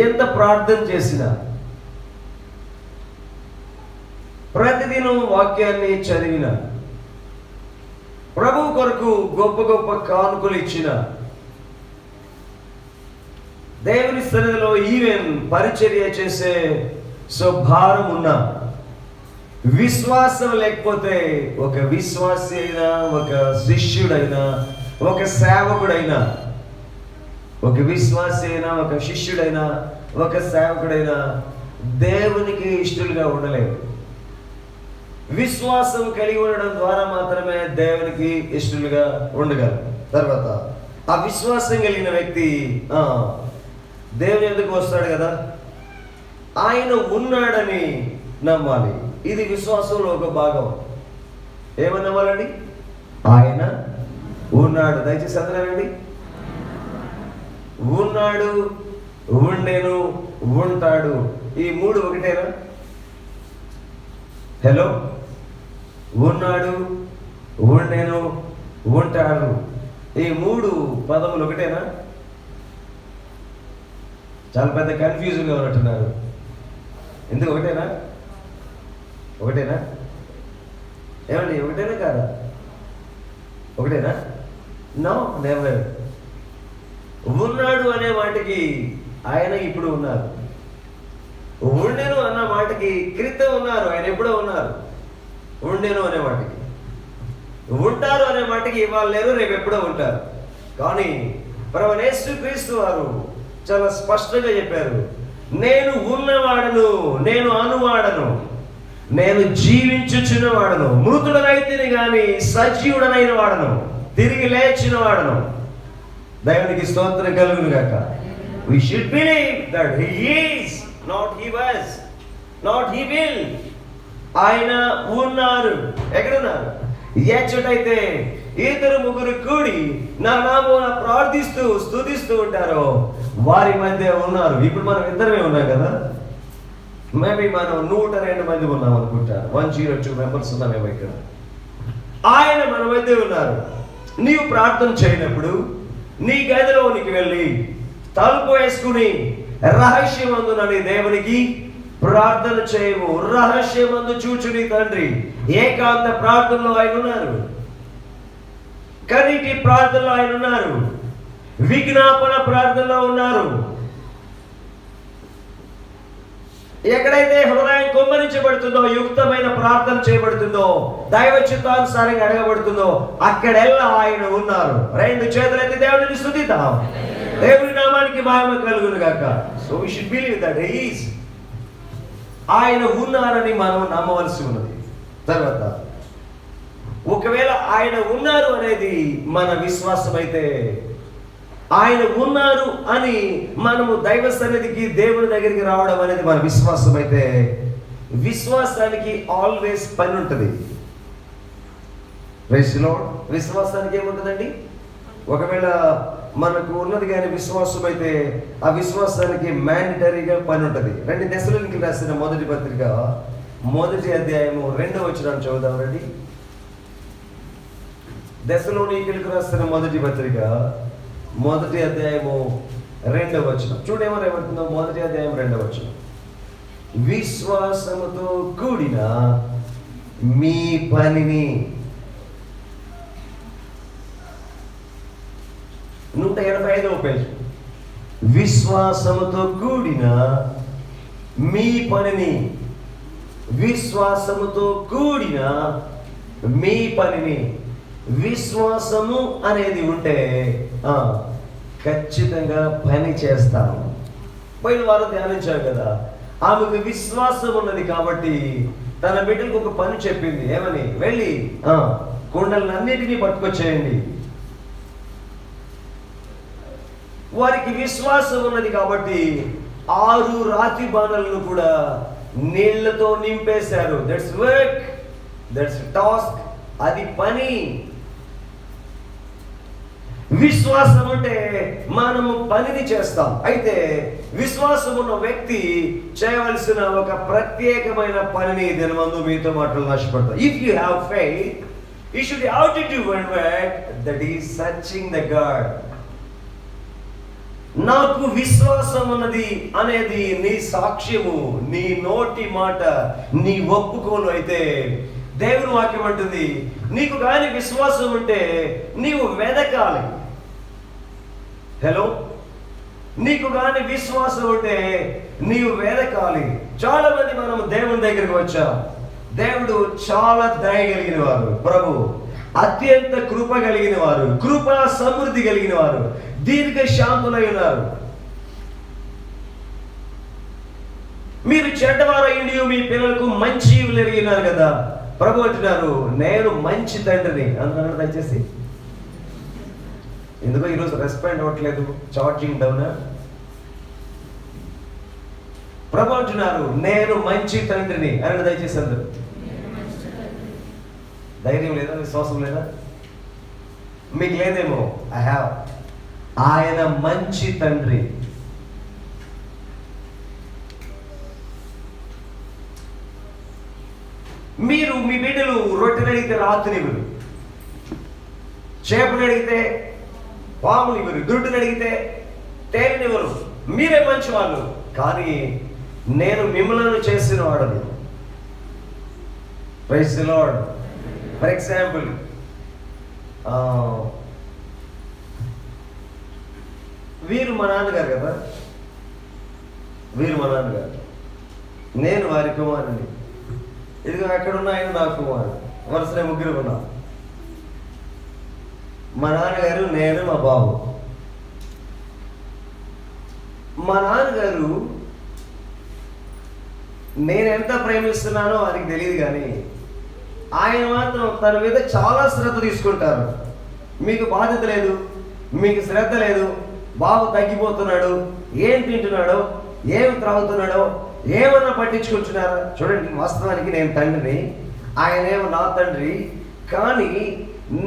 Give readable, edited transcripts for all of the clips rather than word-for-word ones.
ఎంత ప్రార్థన చేసినా, ప్రతిదినం వాక్యాన్ని చదివిన, ప్రభు కొరకు గొప్ప గొప్ప కానుకలు ఇచ్చిన, దేవుని సన్నిధిలో ఈవెన్ పరిచర్య చేసే స్వభారం ఉన్నా, విశ్వాసం లేకపోతే ఒక విశ్వాసి అయినా, ఒక శిష్యుడైనా, ఒక సేవకుడైనా, ఒక విశ్వాసి అయినా, ఒక శిష్యుడైనా, ఒక సేవకుడైనా దేవునికి ఇష్టలుగా ఉండలేవు. విశ్వాసం కలిగి ఉండడం ద్వారా మాత్రమే దేవునికి ఇష్టలుగా ఉండగలరు. తర్వాత ఆ విశ్వాసం కలిగిన వ్యక్తి దేవుని ఎందుకు వస్తాడు కదా, ఆయన ఉన్నాడని నమ్మాలి. ఇది విశ్వాసంలో ఒక భాగం. ఏమని నమ్మాలండి? ఆయన ఉన్నాడు. దయచేసి అందరండి, ఉన్నాడు, ఉండేను, ఉంటాడు. ఈ మూడు ఒకటేనా? హలో, ఉన్నాడు, ఉండేను, ఉంటాడు, ఈ మూడు పదములు ఒకటేనా? చాలా పెద్ద కన్ఫ్యూజన్గా ఉన్నట్టున్నారు. ఎందుకు ఒకటేనా? ఒకటేనా? ఏమండి ఒకటేనా కాదా? ఒకటేనా? No, never. ఉన్నాడు అనే మాటకి ఆయన ఇప్పుడు ఉన్నారు, ఉండెను అన్న మాటకి క్రితం ఉన్నారు, ఆయన ఎప్పుడో ఉన్నారు. ఉండెను అనే మాటకి, ఉంటారు అనే మాటకి ఇవాళ లేరు, రేపు ఎప్పుడో ఉంటారు. కానీ ప్రభువైన యేసుక్రీస్తు వారు చాలా స్పష్టంగా చెప్పారు, నేను ఉన్నవాడను, నేను అనువాడను, నేను జీవించుచున్నవాడను, మృతుడనైతిని గాని సజీవుడనైన వాడను, తిరిగి లేచిన వాడను. దేవునికి స్తోత్రం కలుగును గాక. We should believe that he is, not he was, not he will. ఆయన ఉన్నారు. ఎక్కడున్నారు? ఎచ్చటైతే ఇద్దరు ముగ్గురు కూడి నా నామమున ప్రార్థిస్తూ స్తుతిస్తూ ఉంటారో వారి మధ్య ఉన్నారు. ఇప్పుడు మనం ఇద్దరమే ఉన్నాం కదా, మేబీ మనం 102 మంది ఉన్నాం అనుకుంటా. 102 మెంబర్స్ ఉన్నామేమో ఇక్కడ. ఆయన మన మధ్య ఉన్నారు. నీవు ప్రార్థన చేయనప్పుడు నీ గదిలోనికి వెళ్ళి తలుపు వేసుకుని రహస్యమందున నీ దేవునికి ప్రార్థన చేయము. రహస్యమందు చూచుని తండ్రి, ఏకాంత ప్రార్థనలో ఆయన ఉన్నారు, కనీటి ప్రార్థనలో ఆయన ఉన్నారు, విజ్ఞాపన ప్రార్థనలో ఉన్నారు. ఎక్కడైతే హృదయం కుమ్మరించబడుతుందో, యుక్తమైన ప్రార్థన చేయబడుతుందో, దైవ చిత్తానుసారంగా అడగబడుతుందో అక్కడెల్లా ఆయన ఉన్నారు. రెండు చేతులైతే దేవుడిని స్తుతిద్దాం. దేవుని నామానికి మహిమ కలుగును గాక. So we should believe that he is. ఆయన ఉన్నారని మనం నమ్మవలసి ఉన్నది. తర్వాత ఒకవేళ ఆయన ఉన్నారు అనేది మన విశ్వాసం అయితే, ఆయన ఉన్నారు అని మనము దైవ సన్నిధికి దేవుని దగ్గరికి రావడం అనేది మన విశ్వాసం అయితే, విశ్వాసానికి ఆల్వేస్ పని ఉంటుంది. Praise the Lord. విశ్వాసానికి ఏముంటుందండి? ఒకవేళ మనకు ఉన్నది కానీ విశ్వాసం అయితే ఆ విశ్వాసానికి మ్యాండటరీగా పని ఉంటుంది. 2 దశలోనికి రాసిన మొదటి పత్రిక 1వ అధ్యాయము 2వ వచనం చదువుదాం రండి. దశలోనికీయులకు రాసిన మొదటి పత్రిక 1వ అధ్యాయము 2వ వచనం చూడేమో ఏమంటుందో. 1వ అధ్యాయం 2వ వచనం, విశ్వాసముతో కూడిన మీ పనిని 185వ పేజీ, విశ్వాసముతో కూడిన మీ పనిని, విశ్వాసముతో కూడిన మీ పనిని. విశ్వాసము అనేది ఉంటే ఖచ్చితంగా పని చేస్తాము. పోయిన వారం ధ్యానించాం కదా, ఆమెకు విశ్వాసం ఉన్నది కాబట్టి తన బిడ్డలకు ఒక పని చెప్పింది. ఏమని? వెళ్ళి కుండలన్నిటినీ పట్టుకొచ్చేయండి. వారికి విశ్వాసం ఉన్నది కాబట్టి 6 రాతి బాణలను కూడా నీళ్లతో నింపేశారు. దట్స్ వర్క్, దట్స్ టాస్క్, అది పని. విశ్వాసం అంటే మనము పనిని చేస్తాం. అయితే విశ్వాసం ఉన్న వ్యక్తి చేయవలసిన ఒక ప్రత్యేకమైన పనిని దినమందు మీతో మాటలు నష్టపడతాం. If you have faith, you should out to one work, that is searching the God. నాకు విశ్వాసం ఉన్నది అనేది నీ సాక్ష్యము, నీ నోటి మాట, నీ ఒప్పుకోలు అయితే దేవుని వాక్యం అంటుంది నీకు కానీ విశ్వాసం ఉంటే నీవు వెదకాలి. హలో, నీకు కానీ విశ్వాసం ఉంటే నీవు వెదకాలి. చాలా మంది మనం దేవుని దగ్గరికి వచ్చాం. దేవుడు చాలా దయ కలిగిన వారు, ప్రభు అత్యంత కృప కలిగిన వారు, కృపా సమృద్ధి కలిగిన వారు, దీర్ఘ శాంతులై ఉన్నారు. మీరు చెడ్డవారయ్యుండి మీ పిల్లలకు మంచి ఈవులు ఎరిగినారు కదా. ప్రభు అంటున్నారు నేను మంచి తండ్రిని అంటున్నాడు. దయచేసి ఎందుకో ఈరోజు రెస్పాండ్ అవ్వట్లేదు, చార్జింగ్ డౌనా? ప్రభు అంటున్నారు నేను మంచి తండ్రిని అని. దయచేసి అందరు ధైర్యం లేదా, విశ్వాసం లేదా? మీకు లేదేమో. I have. ఆయన మంచి తండ్రి. మీరు మీ బిడ్డలు రొట్టెలు అడిగితే రాత్రినివ్వరు, చేపలు అడిగితే పాములు ఇవ్వరు, దుడ్డుని అడిగితే తేలినివ్వరు. మీరే మంచి వాళ్ళు. కానీ నేను మిమ్మల్ని చేసిన వాడని. Praise the Lord. For example, వీరు మా నాన్నగారు కదా, వీరు మా నాన్నగారు, నేను వారి కుమారుని. ఇదిగో ఎక్కడున్న ఆయన నా కుమారుడు. వరుసనే ముగ్గురు ఉన్నా. మా నాన్నగారు, నేను, మా బాబు. మా నాన్నగారు నేను ఎంత ప్రేమిస్తున్నానో ఆయనకి తెలియదు, కానీ ఆయన మాత్రం తన మీద చాలా శ్రద్ధ తీసుకుంటారు. మీకు బాధ్యత లేదు, మీకు శ్రద్ధ లేదు. బాబు తగ్గిపోతున్నాడు, ఏం తింటున్నాడో, ఏమి త్రాగుతున్నాడో ఏమన్నా పట్టించుకుంటున్నారా? చూడండి, వాస్తవానికి నేను తండ్రిని, ఆయనేమో నా తండ్రి. కానీ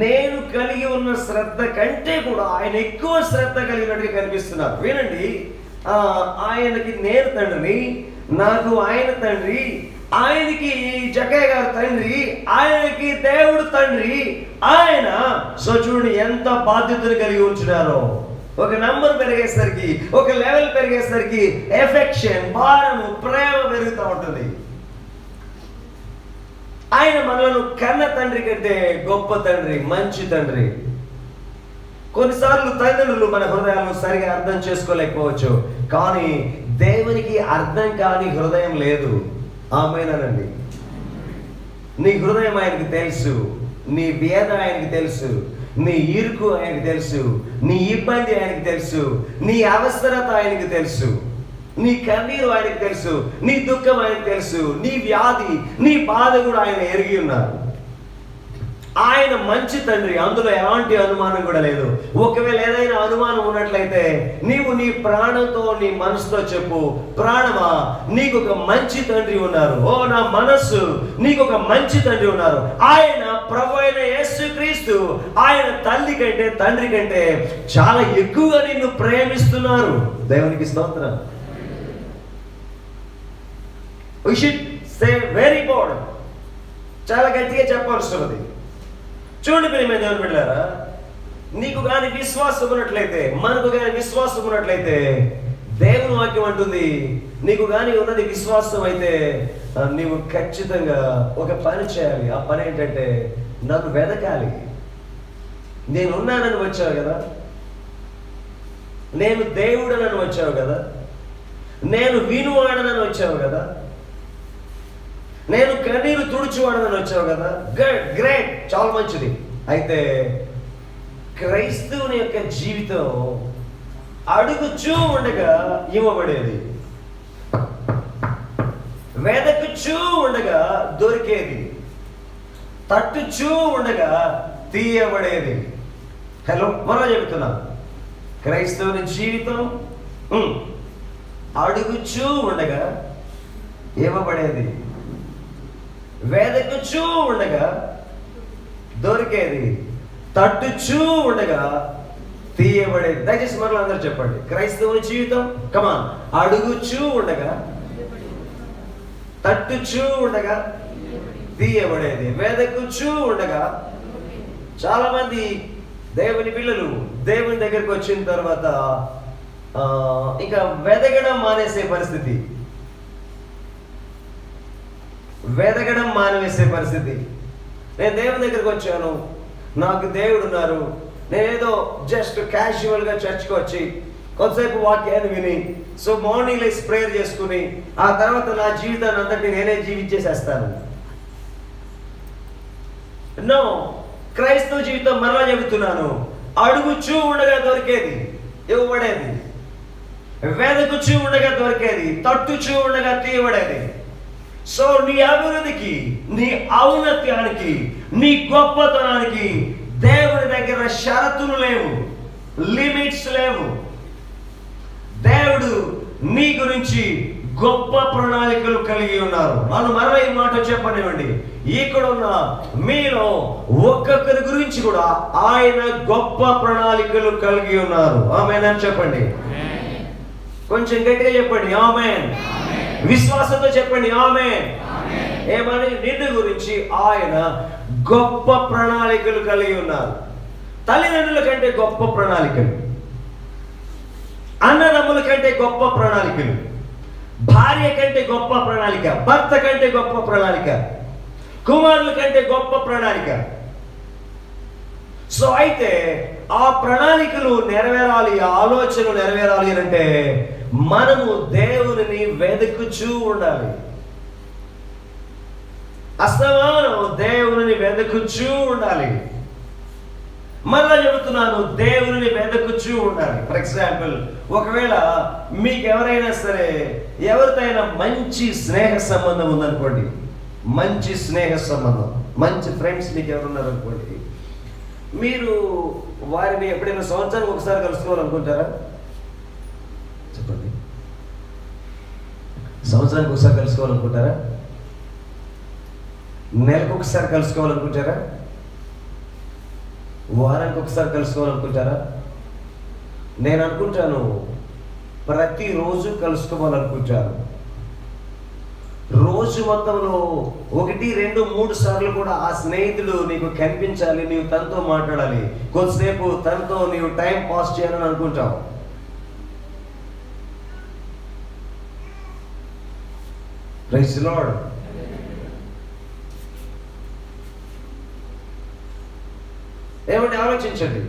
నేను కలిగి ఉన్న శ్రద్ధ కంటే కూడా ఆయన ఎక్కువ శ్రద్ధ కలిగినట్టుగా కనిపిస్తున్నారు. వినండి, ఆయనకి నేను తండ్రిని, నాకు ఆయన తండ్రి, ఆయనకి జక్కయ్య గారు తండ్రి, ఆయనకి దేవుడు తండ్రి. ఆయన చూడండి ఎంత బాధ్యతను కలిగి ఉంటున్నారో. ఒక నంబర్ పెరిగేసరికి, ఒక లెవెల్ పెరిగేసరికి ఎఫెక్షన్, భారము, ప్రేమ పెరుగుతూ ఉంటుంది. ఆయన మనలను కన్న తండ్రి కంటే గొప్ప తండ్రి, మంచి తండ్రి. కొన్నిసార్లు తల్లిదండ్రులు మన హృదయాలను సరిగా అర్థం చేసుకోలేకపోవచ్చు, కానీ దేవునికి అర్థం కాని హృదయం లేదు. ఆమేనండి. నీ హృదయం ఆయనకి తెలుసు, నీ భేద ఆయనకి తెలుసు, నీ ఇరుకు ఆయనకి తెలుసు, నీ ఇబ్బంది ఆయనకి తెలుసు, నీ అవసరత ఆయనకి తెలుసు, నీ కన్నీరు ఆయనకి తెలుసు, నీ దుఃఖం ఆయనకి తెలుసు, నీ వ్యాధి, నీ బాధ కూడా ఆయన ఎరిగి ఉన్నారు. ఆయన మంచి తండ్రి, అందులో ఎలాంటి అనుమానం కూడా లేదు. ఒకవేళ ఏదైనా అనుమానం ఉన్నట్లయితే నీవు నీ ప్రాణంతో, నీ మనసుతో చెప్పు, ప్రాణమా నీకు ఒక మంచి తండ్రి ఉన్నారు. ఓ నా మనస్సు, నీకు ఒక మంచి తండ్రి ఉన్నారు. ఆయన ప్రభు అయిన యేసుక్రీస్తు ఆయన తల్లి కంటే, తండ్రి కంటే చాలా ఎక్కువగా నిన్ను ప్రేమిస్తున్నారు. దేవునికి స్తోత్రం. We should say very important. చాలా గట్టిగా చెప్పాల్సినది. చూడండి ప్రియమైన దేవుని బిడ్డలారా, నీకు కానీ విశ్వాసం ఉన్నట్లయితే, మనకు కానీ విశ్వాసం ఉన్నట్లయితే, దేవుని వాక్యం అంటుంది నీకు కానీ ఉన్నది విశ్వాసం అయితే నీవు ఖచ్చితంగా ఒక పని చేయాలి. ఆ పని ఏంటంటే నన్ను వెదకాలి. నేనున్నానని వచ్చావు కదా, నేను దేవుడనని వచ్చావు కదా, నేను వినువాడనని వచ్చావు కదా, నేను కన్నీరు తుడుచువాడనని వచ్చావు కదా. గుడ్, గ్రేట్, చాలా మంచిది. అయితే క్రైస్తవుని యొక్క జీవితం అడుగుచూ ఉండగా ఇవ్వబడేది, వెదకుచూ ఉండగా దొరికేది, తట్టుచూ ఉండగా తీయబడేది. హలో, మరో చెబుతున్నా, క్రైస్తవుని జీవితం అడుగుచూ ఉండగా ఇవ్వబడేది, వెదకుచూ ఉండగా దొరికేది, తట్టుచూ ఉండగా తీయబడేది. దయచేసి మరలా అందరూ చెప్పండి, క్రైస్తవుని జీవితం కమాన్ అడుగుచూ ఉండగా, తట్టుచూ ఉండగా తీయబడేది, వెదకుచూ ఉండగా. చాలా మంది దేవుని పిల్లలు దేవుని దగ్గరికి వచ్చిన తర్వాత ఇంకా వెదగడం మానేసే పరిస్థితి, వెదగడం మానేసే పరిస్థితి. నేను దేవుని దగ్గరికి వచ్చాను, నాకు దేవుడు ఉన్నారు, నేనేదో జస్ట్ క్యాజువల్గా చర్చ్కి వచ్చి కొంతసేపు వాక్యాన్ని విని సో మార్నింగ్ లేసి ప్రేయర్ చేసుకుని ఆ తర్వాత నా జీవితాన్ని అంతటి నేనే జీవించేసేస్తాను. నో, క్రైస్తవ జీవితం మరలా చెబుతున్నాను, అడుగుచూ ఉండగా దొరికేది ఇవ్వబడేది, వెదకుచూ ఉండగా దొరికేది, తట్టుచూ ఉండగా తీయబడేది. సో నీ అభివృద్ధికి, నీ ఔన్నత్యానికి, నీ గొప్పతనానికి దేవుని దగ్గర షరతులు లేవు, లిమిట్స్ లేవు. దేవుడు నీ గురించి గొప్ప ప్రణాళికలు కలిగి ఉన్నారు. వాళ్ళు మరలా ఈ మాట చెప్పనివ్వండి, ఇక్కడ ఉన్న మీలో ఒక్కొక్కరి గురించి కూడా ఆయన గొప్ప ప్రణాళికలు కలిగి ఉన్నారు. ఆమేన్ అని చెప్పండి. కొంచెం గట్టిగా చెప్పండి ఆమేన్. విశ్వాసంతో చెప్పండి ఆమేన్. ఏమని? నిన్ను గురించి ఆయన గొప్ప ప్రణాళికలు కలిగి ఉన్నారు. తల్లిదండ్రుల కంటే గొప్ప ప్రణాళికలు, అన్నదమ్ముల కంటే గొప్ప ప్రణాళికలు, భార్య కంటే గొప్ప ప్రణాళిక, భర్త కంటే గొప్ప ప్రణాళిక, కుమారుల కంటే గొప్ప ప్రణాళిక. సో అయితే ఆ ప్రణాళికలు నెరవేరాలి, ఆలోచనలు నెరవేరాలి అంటే మనము దేవునిని వెతుకుచూ ఉండాలి. అస్తమానం దేవునిని వెతుకుచూ ఉండాలి. మళ్ళా చెబుతున్నాను, దేవుని వెదకుచూ ఉండాలి. ఫర్ ఎగ్జాంపుల్, ఒకవేళ మీకు ఎవరైనా సరే ఎవరితోనైనా మంచి స్నేహ సంబంధం ఉందనుకోండి, మంచి స్నేహ సంబంధం, మంచి ఫ్రెండ్స్ మీకు ఎవరున్నారు అనుకోండి, మీరు వారిని ఎప్పుడైనా సంవత్సరానికి ఒకసారి కలుసుకోవాలనుకుంటారా? చెప్పండి. సంవత్సరానికి ఒకసారి కలుసుకోవాలనుకుంటారా? నెలకు ఒకసారి కలుసుకోవాలనుకుంటారా? వారానికి ఒకసారి కలుసుకోవాలనుకుంటారా? నేను అనుకుంటాను ప్రతిరోజు కలుసుకోవాలనుకుంటాను. రోజు మొత్తంలో 1, 2, 3 సార్లు కూడా ఆ స్నేహితుడు నీకు కనిపించాలి, నీవు తనతో మాట్లాడాలి, కొద్దిసేపు తనతో నీవు టైం పాస్ చేయాలని అనుకుంటావు. Praise the Lord. ఏమంటే ఆలోచించండి.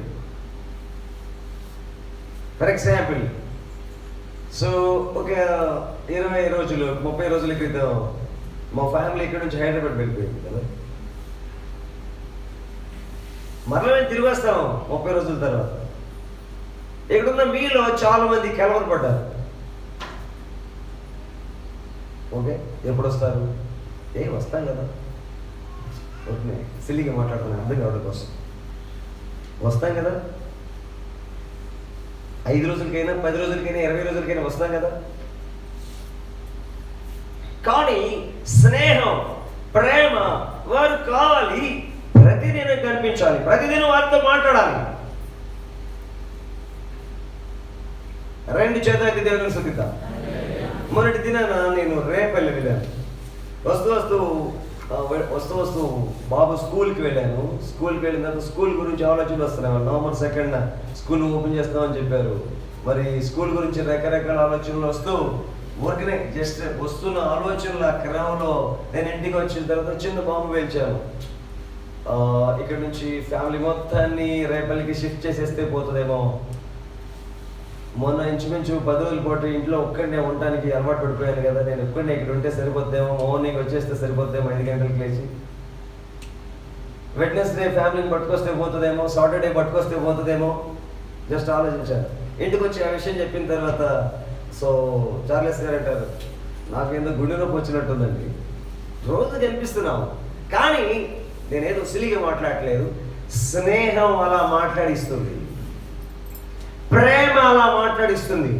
ఫర్ ఎగ్జాంపుల్, సో ఒక 20 రోజులు 30 రోజుల క్రితం మా ఫ్యామిలీ ఇక్కడ నుంచి హైదరాబాద్ వెళ్ళిపోయింది కదా. మరలా మేము తిరిగి వస్తాం 30 రోజుల తర్వాత. ఇక్కడున్న మీలో చాలా మంది కలవరపడ్డారు. ఓకే, ఎప్పుడు వస్తారు? వస్తాం కదా, ఓకే, సిల్లిగా మాట్లాడుతున్నాను అర్థం కావడం కోసం. వస్తాం కదా, 5 రోజులకైనా 10 రోజులకైనా 20 రోజులకైనా వస్తాం కదా. కానీ స్నేహం, ప్రేమ వారు కావాలి, ప్రతిదినం కనిపించాలి, ప్రతిదినం వారితో మాట్లాడాలి. 2 చేతులకి దేవుని స్తుతిద్దాం. మొన్నటి దినాన నేను రేపల్లి వెళ్ళాను. వస్తూ బాబు స్కూల్కి వెళ్ళాను. స్కూల్కి వెళ్ళిన తర్వాత స్కూల్ గురించి ఆలోచన వస్తున్నాను. నవంబర్ 2న స్కూల్ ఓపెన్ చేస్తామని చెప్పారు. మరి స్కూల్ గురించి రకరకాల ఆలోచనలు వస్తూ ఊరికనే జస్ట్ వస్తున్న ఆలోచనల క్రమంలో నేను ఇంటికి వచ్చిన తర్వాత చిన్న బాంబు వేయించాను. ఇక్కడ నుంచి ఫ్యామిలీ మొత్తాన్ని రేపల్లికి షిఫ్ట్ చేసేస్తే పోతుందేమో. మొన్న ఇంచుమించు 10 రోజుల పాటు ఇంట్లో ఒక్కడనే ఉండడానికి అలవాటు పడిపోయాను కదా. నేను ఒక్కడనే ఇక్కడ ఉంటే సరిపోద్దేమో, మార్నింగ్ వచ్చేస్తే సరిపోద్దేమో 5 గంటలకు లేచి. వెడ్నెస్డే ఫ్యామిలీని పట్టుకొస్తే పోతుందేమో, సాటర్డే పట్టుకొస్తే పోతుందేమో, జస్ట్ ఆలోచించాను. ఇంటికి వచ్చి ఆ విషయం చెప్పిన తర్వాత సో చార్లెస్ గారు అంటారు, నాకేందో గుండె నొప్పి వచ్చినట్టుందండి. రోజు కనిపిస్తున్నాము కానీ నేనేదో సిలిగా మాట్లాడట్లేదు. స్నేహం అలా మాట్లాడిస్తుంది, ప్రేమ అలా మాట్లాడిస్తుంది.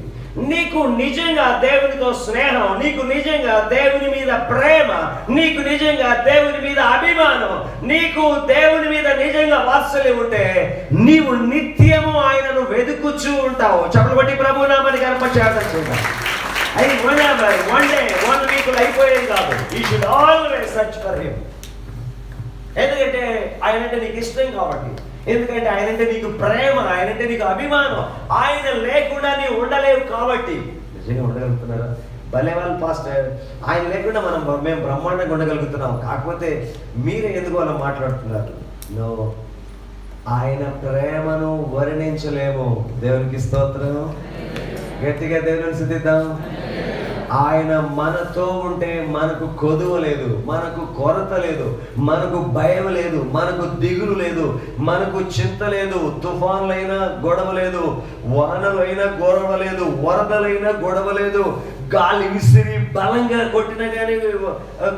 నీకు నిజంగా దేవునితో స్నేహం, నీకు నిజంగా దేవుని మీద ప్రేమ, నీకు నిజంగా దేవుని మీద అభిమానం, నీకు దేవుని మీద నిజంగా వాత్సల్యం ఉంటే నీవు నిత్యము ఆయనను వెతుకుచూ ఉంటావు. చెప్పలు బట్టి ప్రభు నామని కనపరిచేయాలనుకుంటా. అది వన్ డే 1 వీక్ అయిపోయేది కాదు. You should always search for him. ఎందుకంటే ఆయన అంటే నీకు ఇష్టం కాబట్టి. ఎందుకంటే ఆయనంటే నీకు ప్రేమ, ఆయనంటే నీకు అభిమానం. ఆయన లేకుండా నీవు ఉండలేవు కాబట్టి. నిజంగా ఉండగలుగుతున్నారా? భలే వాళ్ళు పాస్టర్, ఆయన లేకుండా మేము బ్రహ్మాండంగా ఉండగలుగుతున్నాం. కాకపోతే మీరే ఎందుకు అలా మాట్లాడుతున్నారు? నో, ఆయన ప్రేమను వర్ణించలేము. దేవునికి స్తోత్రం. గట్టిగా దేవుని స్తుతిద్దాం. ఆయన మనతో ఉంటే మనకు కొదువ లేదు, మనకు కొరత లేదు, మనకు భయం లేదు, మనకు దిగులు లేదు, మనకు చింత లేదు. తుఫాన్లైనా గొడవ లేదు, వానలైనా గొడవ లేదు, వరదలైనా గొడవ లేదు, గాలి విసిరి బలంగా కొట్టినా కానీ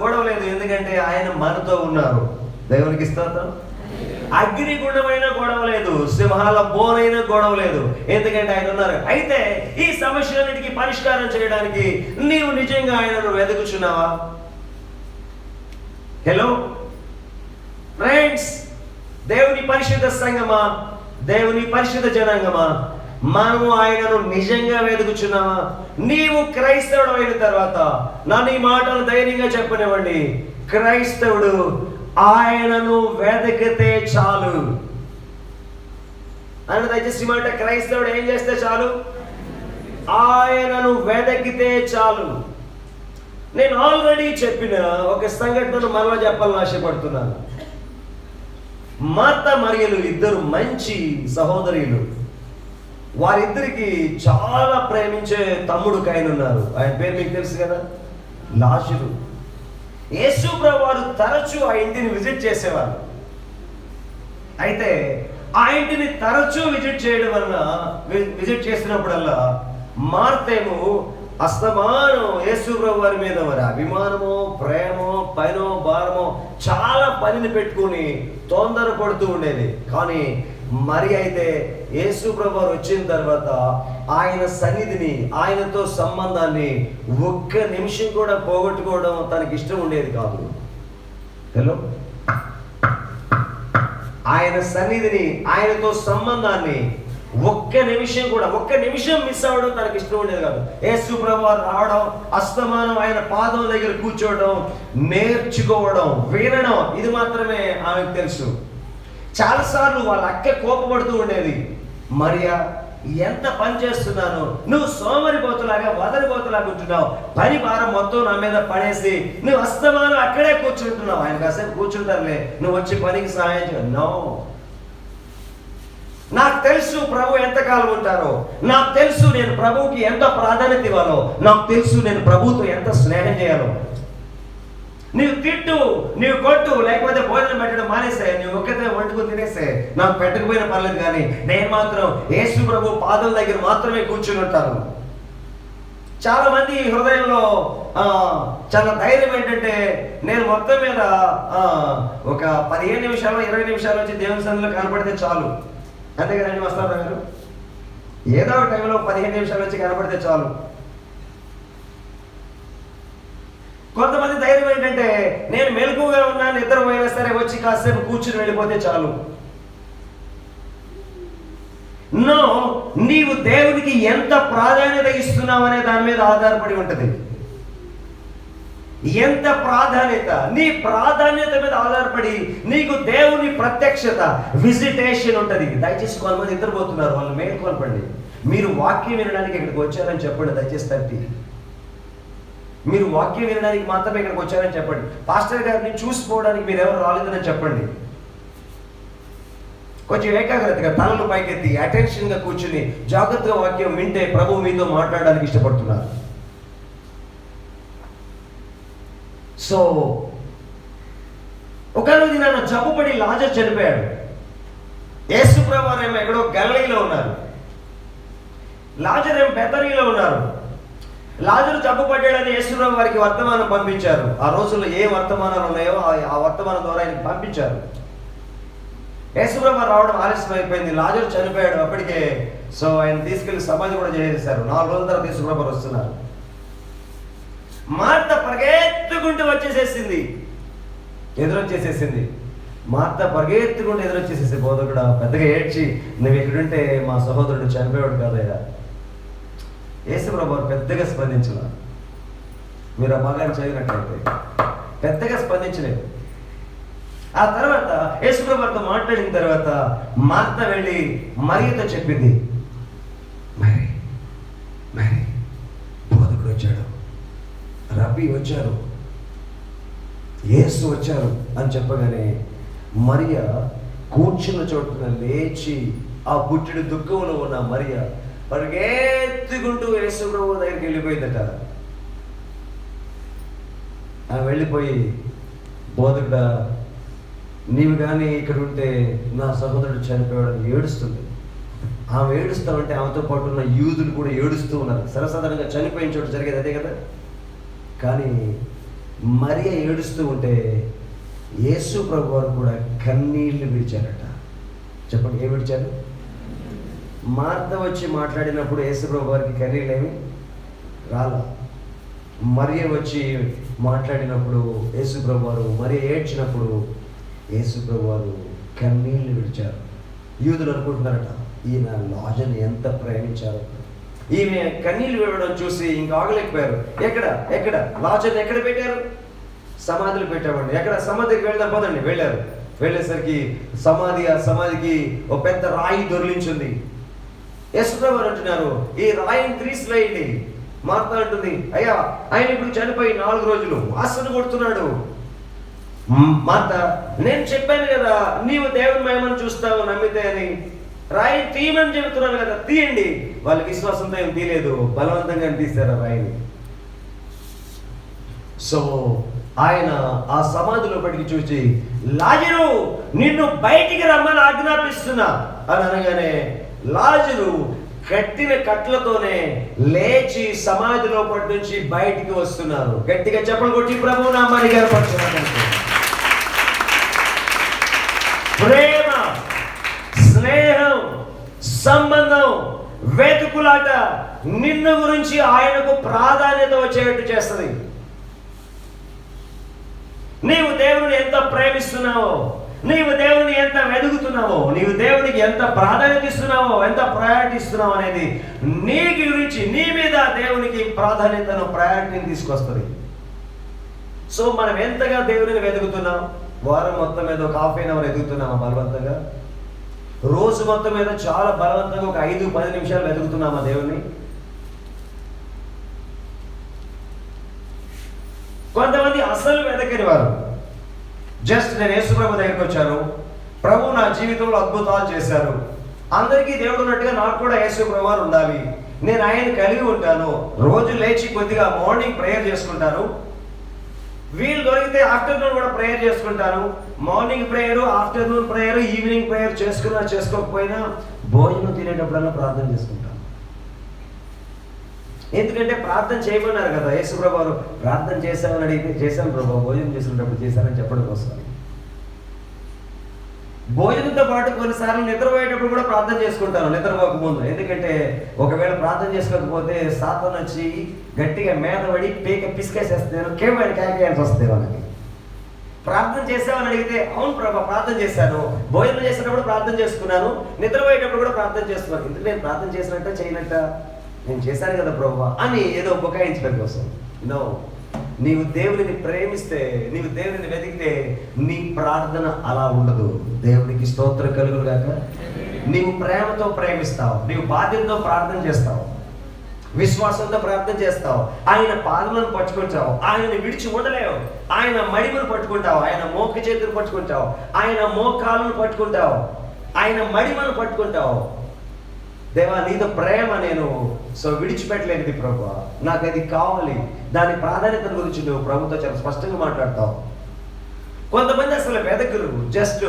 గొడవ లేదు. ఎందుకంటే ఆయన మనతో ఉన్నారు. దేవునికి స్తోత్రం. అగ్నిగుండమైన గొడవ లేదు, సింహాల బోనైన గొడవ లేదు, ఎందుకంటే ఆయన ఉన్నారు. అయితే ఈ సమస్యలన్నిటికీ పరిష్కారం చేయడానికి నీవు నిజంగా ఆయనను వెతుకుచున్నావా? హలో ఫ్రెండ్స్, దేవుని పరిశుద్ధ సంఘమా, దేవుని పరిశుద్ధ జనాంగమా, మనము ఆయనను నిజంగా వెతుకుచున్నావా? నీవు క్రైస్తవుడు అయిన తర్వాత నన్ను ఈ మాటలు ధైర్యంగా చెప్పనివ్వండి. క్రైస్తవుడు ఆయనను వెతికితే చాలు. ఆయన దయచేసి మాట, క్రైస్తవుడు ఏం చేస్తే చాలు? ఆయనను వెతికితే చాలు. నేను ఆల్రెడీ చెప్పిన ఒక సంఘటనను మరలా చెప్పాలని ఆశపడుతున్నాను. మార్తా మరియలు ఇద్దరు మంచి సహోదరులు. వారిద్దరికి చాలా ప్రేమించే తమ్ముడు కైన్ ఉన్నారు. ఆయన పేరు మీకు తెలుసు కదా, లాజరు. యేసు ప్రభువు వారు తరచూ ఆ ఇంటిని విజిట్ చేసేవారు. అయితే ఆ ఇంటిని తరచూ విజిట్ చేయడం వల్ల, విజిట్ చేసినప్పుడల్లా మార్తేమో అస్తమానం యేసు ప్రభు వారి మీద మరి అభిమానమో, ప్రేమో, పైనో, భారమో చాలా పనిని పెట్టుకుని తొందర పడుతూ ఉండేది. కానీ మరి అయితే యేసు ప్రభు వారు వచ్చిన తర్వాత ఆయన సన్నిధిని, ఆయనతో సంబంధాన్ని ఒక్క నిమిషం కూడా పోగొట్టుకోవడం తనకి ఇష్టం ఉండేది కాదు. హలో, ఆయన సన్నిధిని, ఆయనతో సంబంధాన్ని ఒక్క నిమిషం మిస్ అవ్వడం తనకి ఇష్టం ఉండేది కాదు. యేసు ప్రభు వారు రావడం, అస్తమానం ఆయన పాదం దగ్గర కూర్చోవడం, నేర్చుకోవడం, వినడం, ఇది మాత్రమే ఆమెకు తెలుసు. చాలాసార్లు వాళ్ళ అక్క కోపపడుతూ ఉండేది. మరియా, ఎంత పని చేస్తున్నాను, నువ్వు సోమరిపోతులాగా వదలిపోతులాగా ఉంటున్నావు, పని భారం మొత్తం నా మీద పడేసి నువ్వు అస్తమానం అక్కడే కూర్చుంటున్నావు. ఆయన కాసేపు కూర్చుంటారులే, నువ్వు వచ్చి పనికి సహాయం చేయ. నో, నాకు తెలుసు ప్రభు ఎంతకాలం ఉంటారో, నాకు తెలుసు నేను ప్రభువుకి ఎంత ప్రాధాన్యత ఇవ్వాలో, నాకు తెలుసు నేను ప్రభువుతో ఎంత స్నేహం చేయాలో. నీవు తిట్టు, నీవు కొట్టు, లేకపోతే భోజనం పెట్టడం మానేసే, నువ్వు ఒక్కతే వండుకుని తినేసే, నాకు పెట్టకపోయినా పర్లేదు, కానీ నేను మాత్రం యేసు ప్రభు పాదం దగ్గర మాత్రమే కూర్చుని ఉంటాను. చాలా మంది హృదయంలో చాలా ధైర్యం ఏంటంటే, నేను మొత్తం మీద ఒక 15 నిమిషాలు 20 నిమిషాలు వచ్చి దేవుని సన్నిధిలో కనపడితే చాలు. అంతే కదండి వస్తారు గారు, ఏదో ఒక టైంలో 15 నిమిషాలు వచ్చి కనపడితే చాలు. కొంతమంది ధైర్యం ఏంటంటే, నేను మెలకుగా ఉన్నా, నిద్రపోయినా సరే వచ్చి కాసేపు కూర్చుని వెళ్ళిపోతే చాలు. నో, నీవు దేవునికి ఎంత ప్రాధాన్యత ఇస్తున్నావు అనే దాని మీద ఆధారపడి ఉంటుంది. ఎంత ప్రాధాన్యత, నీ ప్రాధాన్యత మీద ఆధారపడి నీకు దేవుని ప్రత్యక్షత, విజిటేషన్ ఉంటుంది. దయచేసి కొంతమంది నిద్రపోతున్నారు, వాళ్ళు మేల్కొల్పండి. మీరు వాక్యం వినడానికి ఇక్కడికి వచ్చారని చెప్పండి. దయచేసి తప్పి మీరు వాక్యం వినడానికి మాత్రమే ఇక్కడికి వచ్చారని చెప్పండి. పాస్టర్ గారిని చూసిపోవడానికి మీరు ఎవరు రాలేదని చెప్పండి. కొంచెం ఏకాగ్రతగా తలలు పైకెత్తి అటెన్షన్గా కూర్చుని జాగ్రత్తగా వాక్యం వింటే ప్రభు మీతో మాట్లాడడానికి ఇష్టపడుతున్నారు. సో ఒకరోజు నాన్న జబ్బుపడి లాజరు చనిపోయాడు. యేసు ప్రభువు ఏమో ఎక్కడో గలిలయలో ఉన్నారు, లాజరు ఏమో బెతనీలో ఉన్నారు. లాజరు జబ్బుపడ్డాడని యేసు ప్రభు వారికి వర్తమానం పంపించారు. ఆ రోజుల్లో ఏ వర్తమానాలు ఉన్నాయో ఆ వర్తమానం ద్వారా ఆయనకి పంపించారు. యేసు ప్రభు రావడం ఆలస్యం అయిపోయింది, లాజరు చనిపోయాడు అప్పటికే. సో ఆయన తీసుకెళ్లి సమాధి కూడా చేసేశారు. 4 రోజుల తర్వాత యేసు ప్రభు వస్తున్నారు. మార్త పరిగెత్తుకుంటూ వచ్చేసేసింది, ఎదురొచ్చేసేసింది. మార్త పరిగెత్తుకుంటూ ఎదురొచ్చేసేసి, బోధకుడు పెద్దగా ఏడ్చి, నువ్వు ఎక్కడుంటే మా సహోదరుడు చనిపోయాడు కదయ్యా. యేసు ప్రభు పెద్దగా స్పందించిన, మీరు ఆ భాగాన్ని చదివినట్లయితే పెద్దగా స్పందించలేదు. ఆ తర్వాత యేసుప్రభు వారితో మాట్లాడిన తర్వాత మార్త వెళ్ళి మరియతో చెప్పింది, మరి మరి బోధకుడు వచ్చాడు, రబ్బీ వచ్చారు, యేసు వచ్చారు అని చెప్పగానే మరియ కూర్చున్న చోటున లేచి ఆ పుట్టిన దుఃఖంలో ఉన్న మరియ పరిగెత్తుకుంటూ యేసు ప్రభు దగ్గరికి వెళ్ళిపోయిందట. ఆమె వెళ్ళిపోయి, బోధకుడా, నీవు కానీ ఇక్కడ ఉంటే నా సహోదరుడు చనిపోయాడని ఏడుస్తుంది. ఆమె ఏడుస్తామంటే ఆమెతో పాటు ఉన్న యూదులు కూడా ఏడుస్తూ ఉన్నారు. సర్వసాధారణంగా చనిపోయిన చోటు జరిగేది అదే కదా. కానీ మరియ ఏడుస్తూ ఉంటే యేసు ప్రభు వారు కూడా కన్నీళ్లు విడిచారట. చెప్పండి, ఏం విడిచారు? మార్త వచ్చి మాట్లాడినప్పుడు యేసు ప్రభు వారికి కన్నీళ్ళు ఏమి రాలా. మరియ వచ్చి మాట్లాడినప్పుడు యేసు ప్రభు వారు, మరియ ఏడ్చినప్పుడు యేసు ప్రభు వారు కన్నీళ్లు విడిచారు. యూదులు అనుకుంటున్నారట, ఈయన లాజర్ని ఎంత ప్రేమించారు. ఈమె కన్నీళ్లు విడవడం చూసి ఇంకా ఆగలేకపోయారు. ఎక్కడ లాజర్ని ఎక్కడ పెట్టారు? సమాధులు పెట్టామండి. ఎక్కడ? సమాధికి వెళ్దాం పోదండి. వెళ్ళారు. వెళ్ళేసరికి ఆ సమాధికి ఒక పెద్ద రాయి దొర్లించింది. యేసుప్రభు అంటున్నారు, ఈ రాయిని తీసివేయండి. మార్త అంటుంది, అయ్యా ఆయన ఇప్పుడు చనిపోయి 4 రోజులు, వాసన కొడుతున్నాడు. మార్త, నేను చెప్పాను కదా నీవు దేవుని మహిమను చూస్తావు నమ్మితే అని. రాయి తీయమని చెబుతున్నాను కదా, తీయండి. వాళ్ళ విశ్వాసంతో ఏం తీయలేదు, బలవంతంగా తీశారు ఆ రాయిని. సో ఆయన ఆ సమాధిలో పడికి చూసి, లాజరు నిన్ను బయటికి రమ్మని ఆజ్ఞాపిస్తున్నా అని అనగానే లాజరు కట్టిన కట్లతోనే లేచి సమాధిలో పడి నుంచి బయటికి వస్తున్నారు. గట్టిగా చెప్పలు కొట్టి ప్రభువు నామాన్ని గర్వపరచుకున్నారు. ప్రేమ, స్నేహం, సంబంధం, వేతుకులాట నిన్ను గురించి ఆయనకు ప్రాధాన్యత వచ్చేటట్టు చేస్తుంది. నీవు దేవుని ఎంత ప్రేమిస్తున్నావో, నీవు దేవుని ఎంత వెతుకుతున్నావో, నీవు దేవునికి ఎంత ప్రాధాన్యత ఇస్తున్నావో, ఎంత ప్రయారిటీ ఇస్తున్నావు అనేది నీ గురించి, నీ మీద దేవునికి ప్రాధాన్యతను, ప్రయారిటీని తీసుకొస్తుంది. సో మనం ఎంతగా దేవుని వెతుకుతున్నాం? వారం మొత్తం మీద ఒక ½ అవర్ ఎదుగుతున్నామా బలవంతంగా? రోజు మొత్తం మీద చాలా బలవంతంగా ఒక 5-10 నిమిషాలు వెతుకుతున్నామా దేవుణ్ణి? కొంతమంది అసలు వెతకని వారు, జస్ట్ నేను యేసుప్రభు దగ్గరికి వచ్చాను, ప్రభు నా జీవితంలో అద్భుతాలు చేశారు, అందరికీ దేవుడు ఉన్నట్టుగా నాకు కూడా యేసుప్రభు వారు ఉండాలి, నేను ఆయన కలిగి ఉంటాను, రోజు లేచి కొద్దిగా మార్నింగ్ ప్రేయర్ చేసుకుంటాను, వీళ్ళు దొరికితే ఆఫ్టర్నూన్ కూడా ప్రేయర్ చేసుకుంటాను, morning prayer, afternoon prayer, evening prayer చేసుకున్నా చేసుకోకపోయినా భోజనం తినేటప్పుడల్లా ప్రార్థన చేసుకుంటాను. ఎందుకంటే ప్రార్థన చేయమన్నారు కదా యేసుప్రభు వారు. ప్రార్థన చేశామని అడిగితే చేశాను ప్రభు, భోజనం చేసినప్పుడు చేశానని చెప్పడం కోసం. భోజనంతో పాటు కొన్నిసార్లు నిద్రపోయేటప్పుడు కూడా ప్రార్థన చేసుకుంటాను, నిద్రపోక ముందు. ఎందుకంటే ఒకవేళ ప్రార్థన చేసుకోకపోతే సాతాను వచ్చి గట్టిగా మీద పడి పిసికేసేస్తాను, కేవలం క్యాకేయాల్సి వస్తుంది వాళ్ళకి. ప్రార్థన చేసామని అడిగితే అవును ప్రభా ప్రార్థన చేశాను, భోజనం చేసేటప్పుడు ప్రార్థన చేసుకున్నాను, నిద్రపోయేటప్పుడు కూడా ప్రార్థన చేస్తున్నాను. ఎందుకు నేను ప్రార్థన చేసినట్ట చేయనట్ట? నేను చేశాను కదా ప్రభు అని ఏదో బుకాయించడం కోసం. నో, నీవు దేవుడిని ప్రేమిస్తే, నీవు దేవుడిని వెతికితే నీ ప్రార్థన అలా ఉండదు. దేవునికి స్తోత్రం కలుగును గాక. నీవు ప్రేమతో ప్రేమిస్తావు, నీవు బాధ్యతతో ప్రార్థన చేస్తావు, విశ్వాసంతో ప్రార్థన చేస్తావు, ఆయన పాదలను పట్టుకుంటావు, ఆయనని విడిచి ఉండలేవు, ఆయన మడిమను పట్టుకుంటావు, ఆయన మోక చేతులు పట్టుకుంటావు, ఆయన మోకాలను పట్టుకుంటావు, ఆయన మడిమను పట్టుకుంటావు. దేవా నీతో ప్రేమ నేను విడిచిపెట్టలేనిది ప్రభు, నాకు అది కావాలి, దాని ప్రాధాన్యత గురించి నువ్వు ప్రభుతో చాలా స్పష్టంగా మాట్లాడతావు. కొంతమంది అసలు వెదకరు, జస్ట్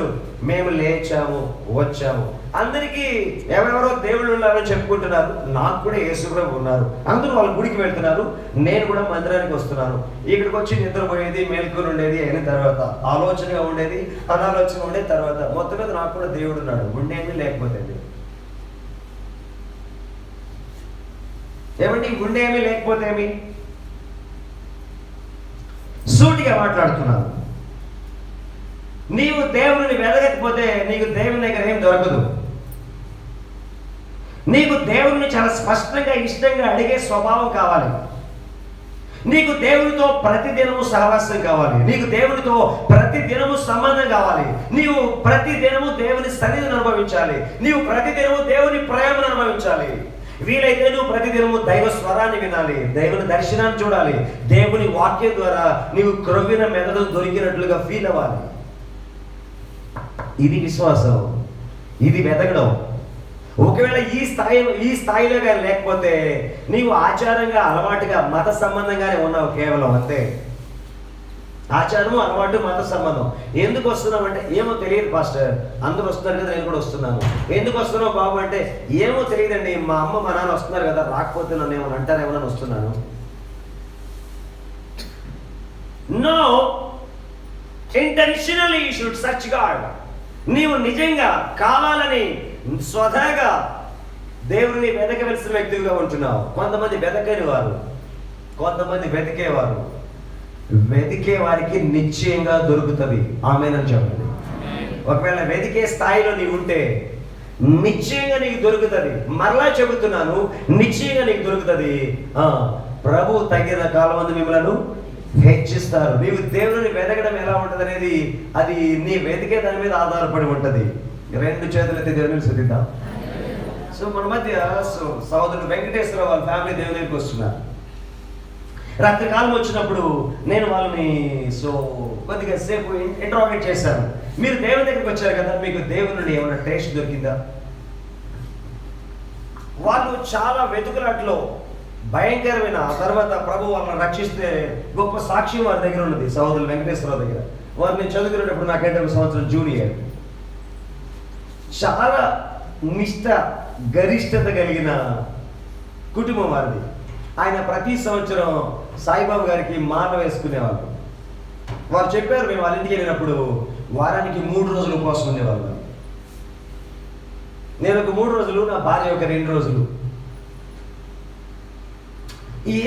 మేము లేచాము వచ్చాము, అందరికీ ఎవరెవరో దేవుళ్ళు ఉన్నారని చెప్పుకుంటున్నారు, నాకు కూడా యేసుప్రభు ఉన్నారు, అందరూ వాళ్ళ గుడికి వెళ్తున్నారు, నేను కూడా మందిరానికి వస్తున్నాను, ఇక్కడికి వచ్చి నిద్రపోయేది, మేల్కొని ఉండేది, అయిన తర్వాత ఆలోచనగా ఉండేది, అనాలోచన ఉండేది, తర్వాత మొత్తం మీద నాకు కూడా దేవుడు ఉన్నాడు, ఉండేమి లేకపోతే ఏమండి, గుండె ఏమీ లేకపోతే ఏమి? సూటిగా మాట్లాడుతున్నాను. నీవు దేవుని వెదగకపోతే నీకు దేవుని దగ్గర ఏం దొరకదు. నీకు దేవుని చాలా స్పష్టంగా ఇష్టంగా అడిగే స్వభావం కావాలి. నీకు దేవునితో ప్రతిదినము సహవాసం కావాలి, నీకు దేవునితో ప్రతిదినము సంబంధం కావాలి, నీవు ప్రతిదినము దేవుని సన్నిధిని అనుభవించాలి, నీవు ప్రతిదినము దేవుని ప్రేమను అనుభవించాలి. వీలైతే నువ్వు ప్రతిదినము దైవ స్వరాన్ని వినాలి, దేవుని దర్శనాన్ని చూడాలి, దేవుని వాక్యం ద్వారా నీవు క్రొవ్విన మెదడు దొరికినట్లుగా ఫీల్ అవ్వాలి. ఇది విశ్వాసం, ఇది వెతకడం. ఒకవేళ ఈ స్థాయిలో కానీ లేకపోతే నీవు ఆచారంగా అలవాటుగా మత సంబంధంగానే ఉన్నావు కేవలం, అంతే. ఆచారము, అలవాటు, మత సంబంధం. ఎందుకు వస్తున్నావు అంటే ఏమో తెలియదు పాస్టర్, అందరూ వస్తున్నారు కదా నేను కూడా వస్తున్నాను. ఎందుకు వస్తున్నావు బాబు అంటే ఏమో తెలియదండి, మా అమ్మ మా నాన్న వస్తున్నారు కదా, రాకపోతే నన్ను ఏమని అంటారేమో అని వస్తున్నాను. No, intentionally you should search God. నీవు నిజంగా కావాలని స్వతహాగా దేవుడిని వెతకవలసిన వ్యక్తిగా ఉంటున్నావు. కొంతమంది వెతకని వారు, కొంతమంది వెతికేవారు. వెతికే వారికి నిశ్చయంగా దొరుకుతుంది. ఆమేనని చెప్పండి. ఒకవేళ వెతికే స్థాయిలో నీవు ఉంటే నిశ్చయంగా నీకు దొరుకుతుంది. మరలా చెబుతున్నాను, నిశ్చయంగా నీకు దొరుకుతుంది. ప్రభు తగిన కాలం మిమ్మల్ని హెచ్చిస్తారు. నీవు దేవుని వెతకడం ఎలా ఉంటుంది అనేది అది నీ వెతికే దాని మీద ఆధారపడి ఉంటుంది. రెండు చేతులు ఎత్తి దేవుని స్తుతిద్దాం. సో మన మధ్య సహోదరుడు వెంకటేశ్వరరావు వాళ్ళ ఫ్యామిలీ దేవుని దగ్గరికి వస్తున్నారు. రాత్రి కాలం వచ్చినప్పుడు నేను వాళ్ళని కొద్దిగా సేపు ఇంటరాగేట్ చేశాను. మీరు దేవుని దగ్గరికి వచ్చారు కదా, మీకు దేవుని నుండి ఏమైనా టేస్ట్ దొరికిందా? వాళ్ళు చాలా వెతుకులాట్లో భయంకరమైన, ఆ తర్వాత ప్రభు వాళ్ళని రక్షిస్తే గొప్ప సాక్ష్యం వారి దగ్గర ఉన్నది. సహోదరులు వెంకటేశ్వరరావు దగ్గర వారిని చదువుకునేటప్పుడు నాకంటే 1 సంవత్సరం జూనియర్. చాలా గరిష్టత కలిగిన కుటుంబం వారిది. ఆయన ప్రతి సంవత్సరం సాయిబాబు గారికి మాల వేసుకునేవాళ్ళు. వారు చెప్పారు, మేము వాళ్ళ ఇంటికి వెళ్ళినప్పుడు వారానికి 3 రోజులు ఉపవాసం ఉండేవాళ్ళు. నేను ఒక 3 రోజులు, నా భార్య ఒక 2 రోజులు.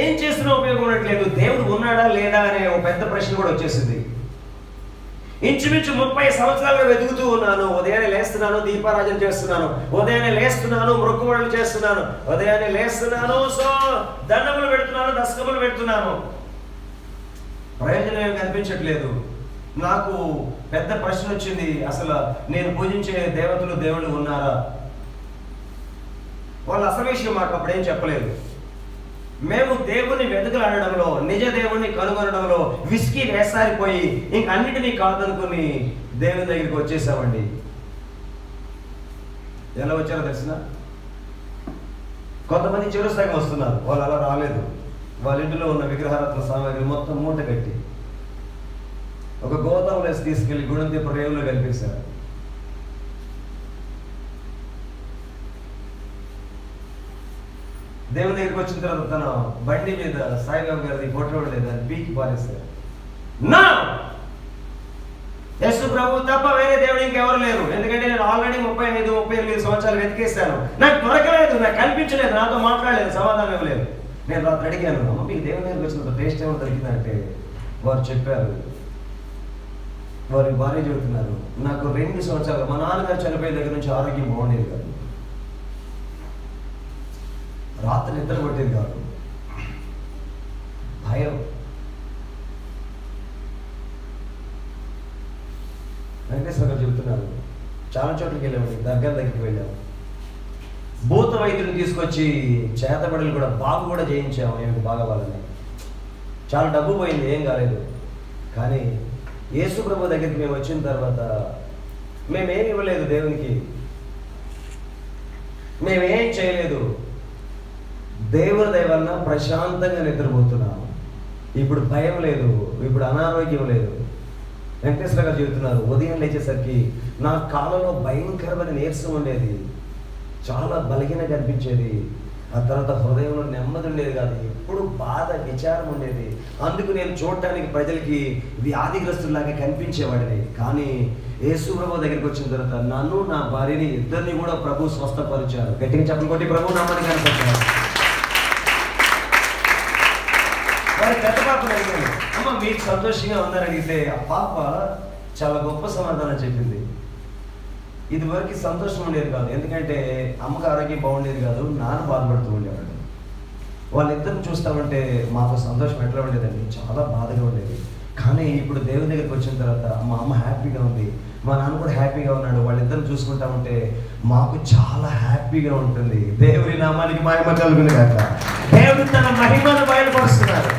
ఏం చేస్తున్నా ఉపయోగం ఉండట్లేదు. దేవుడు ఉన్నాడా లేదా అనే ఒక పెద్ద ప్రశ్న కూడా వచ్చేసింది. ఇంచుమించు 30 సంవత్సరాలుగా వెతుకుతూ ఉన్నాను. ఉదయాన్నే లేస్తున్నాను, దీపారాజన చేస్తున్నాను, ఉదయాన్నే లేస్తున్నాను, మొక్కుబడులు చేస్తున్నాను, ఉదయాన్నే లేస్తున్నాను, దండములు పెడుతున్నాను, దశకములు పెడుతున్నాను. ప్రయోజనం ఏమి కనిపించట్లేదు. నాకు పెద్ద ప్రశ్న వచ్చింది, అసలు నేను పూజించే దేవతలు దేవుళ్ళు ఉన్నారా? వాళ్ళు అసలు విషయం మాకు అప్పుడేం చెప్పలేదు. మేము దేవుణ్ణి వెతుకులాడడంలో, నిజ దేవుణ్ణి కనుగొనడంలో విసికి వేసారిపోయి ఇంక అన్నిటినీ కాదనుకుని దేవుని దగ్గరికి వచ్చేసామండి. ఎలా వచ్చారో తెలిసిన? కొంతమంది చిరుసంగా వస్తున్నారు, వాళ్ళు అలా రాలేదు. వాళ్ళ ఇంటిలో ఉన్న విగ్రహారాధన సామాగ్రి మొత్తం మూట కట్టి ఒక గోదావరి వేసి తీసుకెళ్లి గుణంతీపు రేవులో కలిపేశారు. దేవుని దగ్గరికి వచ్చిన తర్వాత తన బండి మీద సాయిబాబు గారిది ఫోటో లేదా పీకి పారేస్తారు. నా యేసు ప్రభు తప్ప వేరే దేవుడు ఇంకెవరు లేరు. ఎందుకంటే నేను ఆల్రెడీ 35-38 సంవత్సరాలు వెతికేశాను, నాకు దొరకలేదు, నాకు కనిపించలేదు, నాతో మాట్లాడలేదు, సమాధానం ఇవ్వలేదు. నేను రాత్రి అడిగాను, అమ్మ మీకు దేవుని దగ్గరికి వచ్చినంత టేస్ట్ ఏమో దొరికిందంటే వారు చెప్పారు, వారి భార్య చెబుతున్నారు, నాకు 2 సంవత్సరాలు మా నాన్నగారు చనిపోయిన దగ్గర నుంచి ఆరోగ్యం బాగుండేది కాదు, రాత్రి నిద్ర పట్టేది కాదు, భయం. వెంకటేశ్వర గారు చెబుతున్నారు, చాలా చోట్లకి వెళ్ళాము, దగ్గరికి వెళ్ళాము, భూత వైద్యుని తీసుకొచ్చి చేతబడులు కూడా బాగు కూడా చేయించాము, ఏమిటి బాగా వాళ్ళని. చాలా డబ్బు పోయింది, ఏం కాలేదు. కానీ యేసు ప్రభు దగ్గరికి మేము వచ్చిన తర్వాత మేమేమి ఇవ్వలేదు దేవునికి, మేమేం చేయలేదు. దేవుని దయ వలన ప్రశాంతంగా నిద్రపోతున్నాము. ఇప్పుడు భయం లేదు, ఇప్పుడు అనారోగ్యం లేదు. వెంకటేశ్వర గారు చెబుతున్నారు, ఉదయం లేచేసరికి నా కాళ్ళలో భయంకరమైన నీరసం ఉండేది, చాలా బలహీన కనిపించేది. ఆ తర్వాత హృదయంలో నెమ్మది ఉండేది కాదు, ఎప్పుడు బాధ విచారం ఉండేది. అందుకు నేను చూడటానికి ప్రజలకి వ్యాధిగ్రస్తులాగా కనిపించేవాడిని. కానీ యేసు ప్రభు దగ్గరికి వచ్చిన తర్వాత నన్ను, నా భార్యని, ఇద్దరిని కూడా ప్రభు స్వస్థపరిచారు. గట్టిగా చెప్పని కొట్టి ప్రభు నమ్మని కనిపించారు. వారి పెద్ద పాపను అడిగాను, అమ్మ మీకు సంతోషంగా ఉందని అడిగితే ఆ పాప చాలా గొప్ప సమాధానం చెప్పింది. ఇది వరకు సంతోషం ఉండేది కాదు, ఎందుకంటే అమ్మకు ఆరోగ్యం బాగుండేది కాదు, నాన్న బాధపడుతూ ఉండేవాడు. వాళ్ళిద్దరిని చూస్తామంటే మాకు సంతోషం ఎట్లా ఉండేదండి, చాలా బాధగా ఉండేది. కానీ ఇప్పుడు దేవుని దగ్గరికి వచ్చిన తర్వాత మా అమ్మ హ్యాపీగా ఉంది, మా నాన్న కూడా హ్యాపీగా ఉన్నాడు. వాళ్ళిద్దరిని చూసుకుంటా ఉంటే మాకు చాలా హ్యాపీగా ఉంటుంది. దేవుని నామానికి మహిమ కలుగును గాక. దేవుడు తన మహిమను బయలుపరుస్తున్నారు.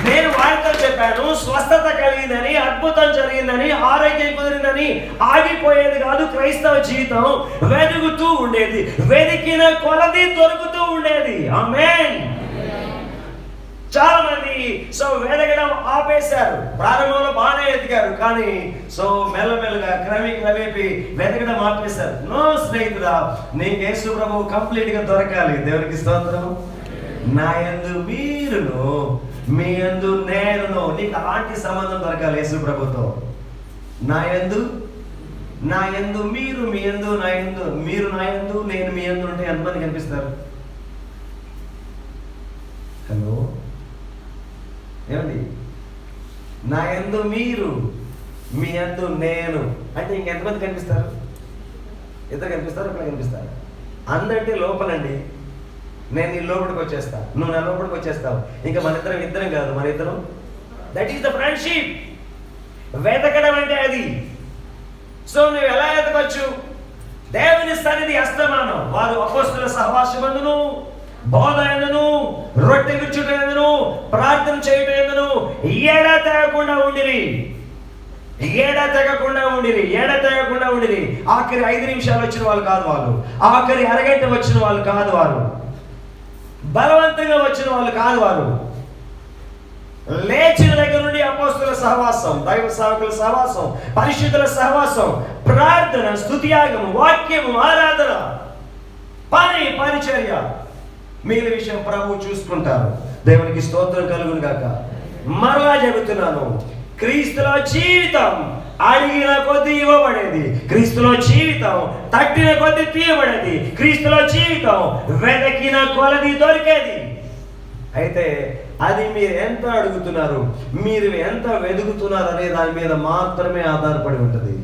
నేను వారితో చెప్పాను, స్వస్థత కలిగిందని, అద్భుతం జరిగిందని, ఆరోగ్యం కుదిరిందని ఆగిపోయేది కాదు క్రైస్తవ జీవితం. వెతుకుతూ ఉండేది, వెతికిన కొలది దొరుకుతూ ఉండేది. ఆమేన్. చాలా మంది వెతకడం ఆపేశారు. ప్రారంభంలో బాగానే వెతికారు, కానీ మెల్లమెల్లగా క్రమేపీ వెతకడం ఆపేశారు. నో స్నేహితుడా, నీకు యేసు ప్రభువు కంప్లీట్ గా దొరకాలి. దేవునికి స్తోత్రం. నా యందు మీరును, మీ యందు నేనును. నీకు అలాంటి సంబంధం దొరకాలి యేసు ప్రభుతో. నా యందు మీరు, మీ యందు నా యందు, మీరు నా యందు, నేను మీ యందు ఉంటే ఎంతమంది కనిపిస్తారు? హలో, ఏమండి? నా యందు మీరు, మీ యందు నేను అంటే ఇంకెంతమంది కనిపిస్తారు? ఇద్దరు కనిపిస్తారు, ఒకరు కనిపిస్తారు. అందరంటే లోపలండి. నేను నీ లోపలికి వచ్చేస్తా, నువ్వు నా లోపలికి వచ్చేస్తావు. ఇంకా మన ఇద్దరం కాదు, మన ఇద్దరం. That is the friendship. వెతకడం అంటే అది. నువ్వు ఎలా వెతకొచ్చు? దేవుని సన్నిధి అస్తమానం. వారు అపోస్తలుల సహవాసమందును, బోధ ఎందును, రొట్టె విరుచుట ఎందును, ప్రార్థన చేయటం ఎందును ఎడతెగకుండా ఉండిరి. ఆఖరి 5 నిమిషాలు వచ్చిన వాళ్ళు కాదు వాళ్ళు, ఆఖరి అరగంట వచ్చిన వాళ్ళు కాదు వారు, బలవంతంగా వచ్చిన వాళ్ళు కాదు వారు. లేచిన దగ్గర నుండి అపోస్తలుల సహవాసం, దైవ సేవకుల సహవాసం, పరిశుద్ధుల సహవాసం, ప్రార్థన, స్తుతియాగం, వాక్యం, ఆరాధన, పరిచర్య, మిగిలిన విషయం ప్రభు చూసుకుంటారు. దేవునికి స్తోత్రం కలుగును గాక. మరలా చెబుతున్నాను, క్రీస్తులో జీవితం అడిగిన కొద్ది ఇవ్వబడేది, క్రీస్తులో జీవితం తట్టిన కొద్ది తీయబడేది, క్రీస్తులో జీవితం వెతకిన కొలది దొరికేది. అయితే అది మీరు ఎంత అడుగుతున్నారు, మీరు ఎంత వెతుకుతున్నారు అనే దాని మీద మాత్రమే ఆధారపడి ఉంటుంది.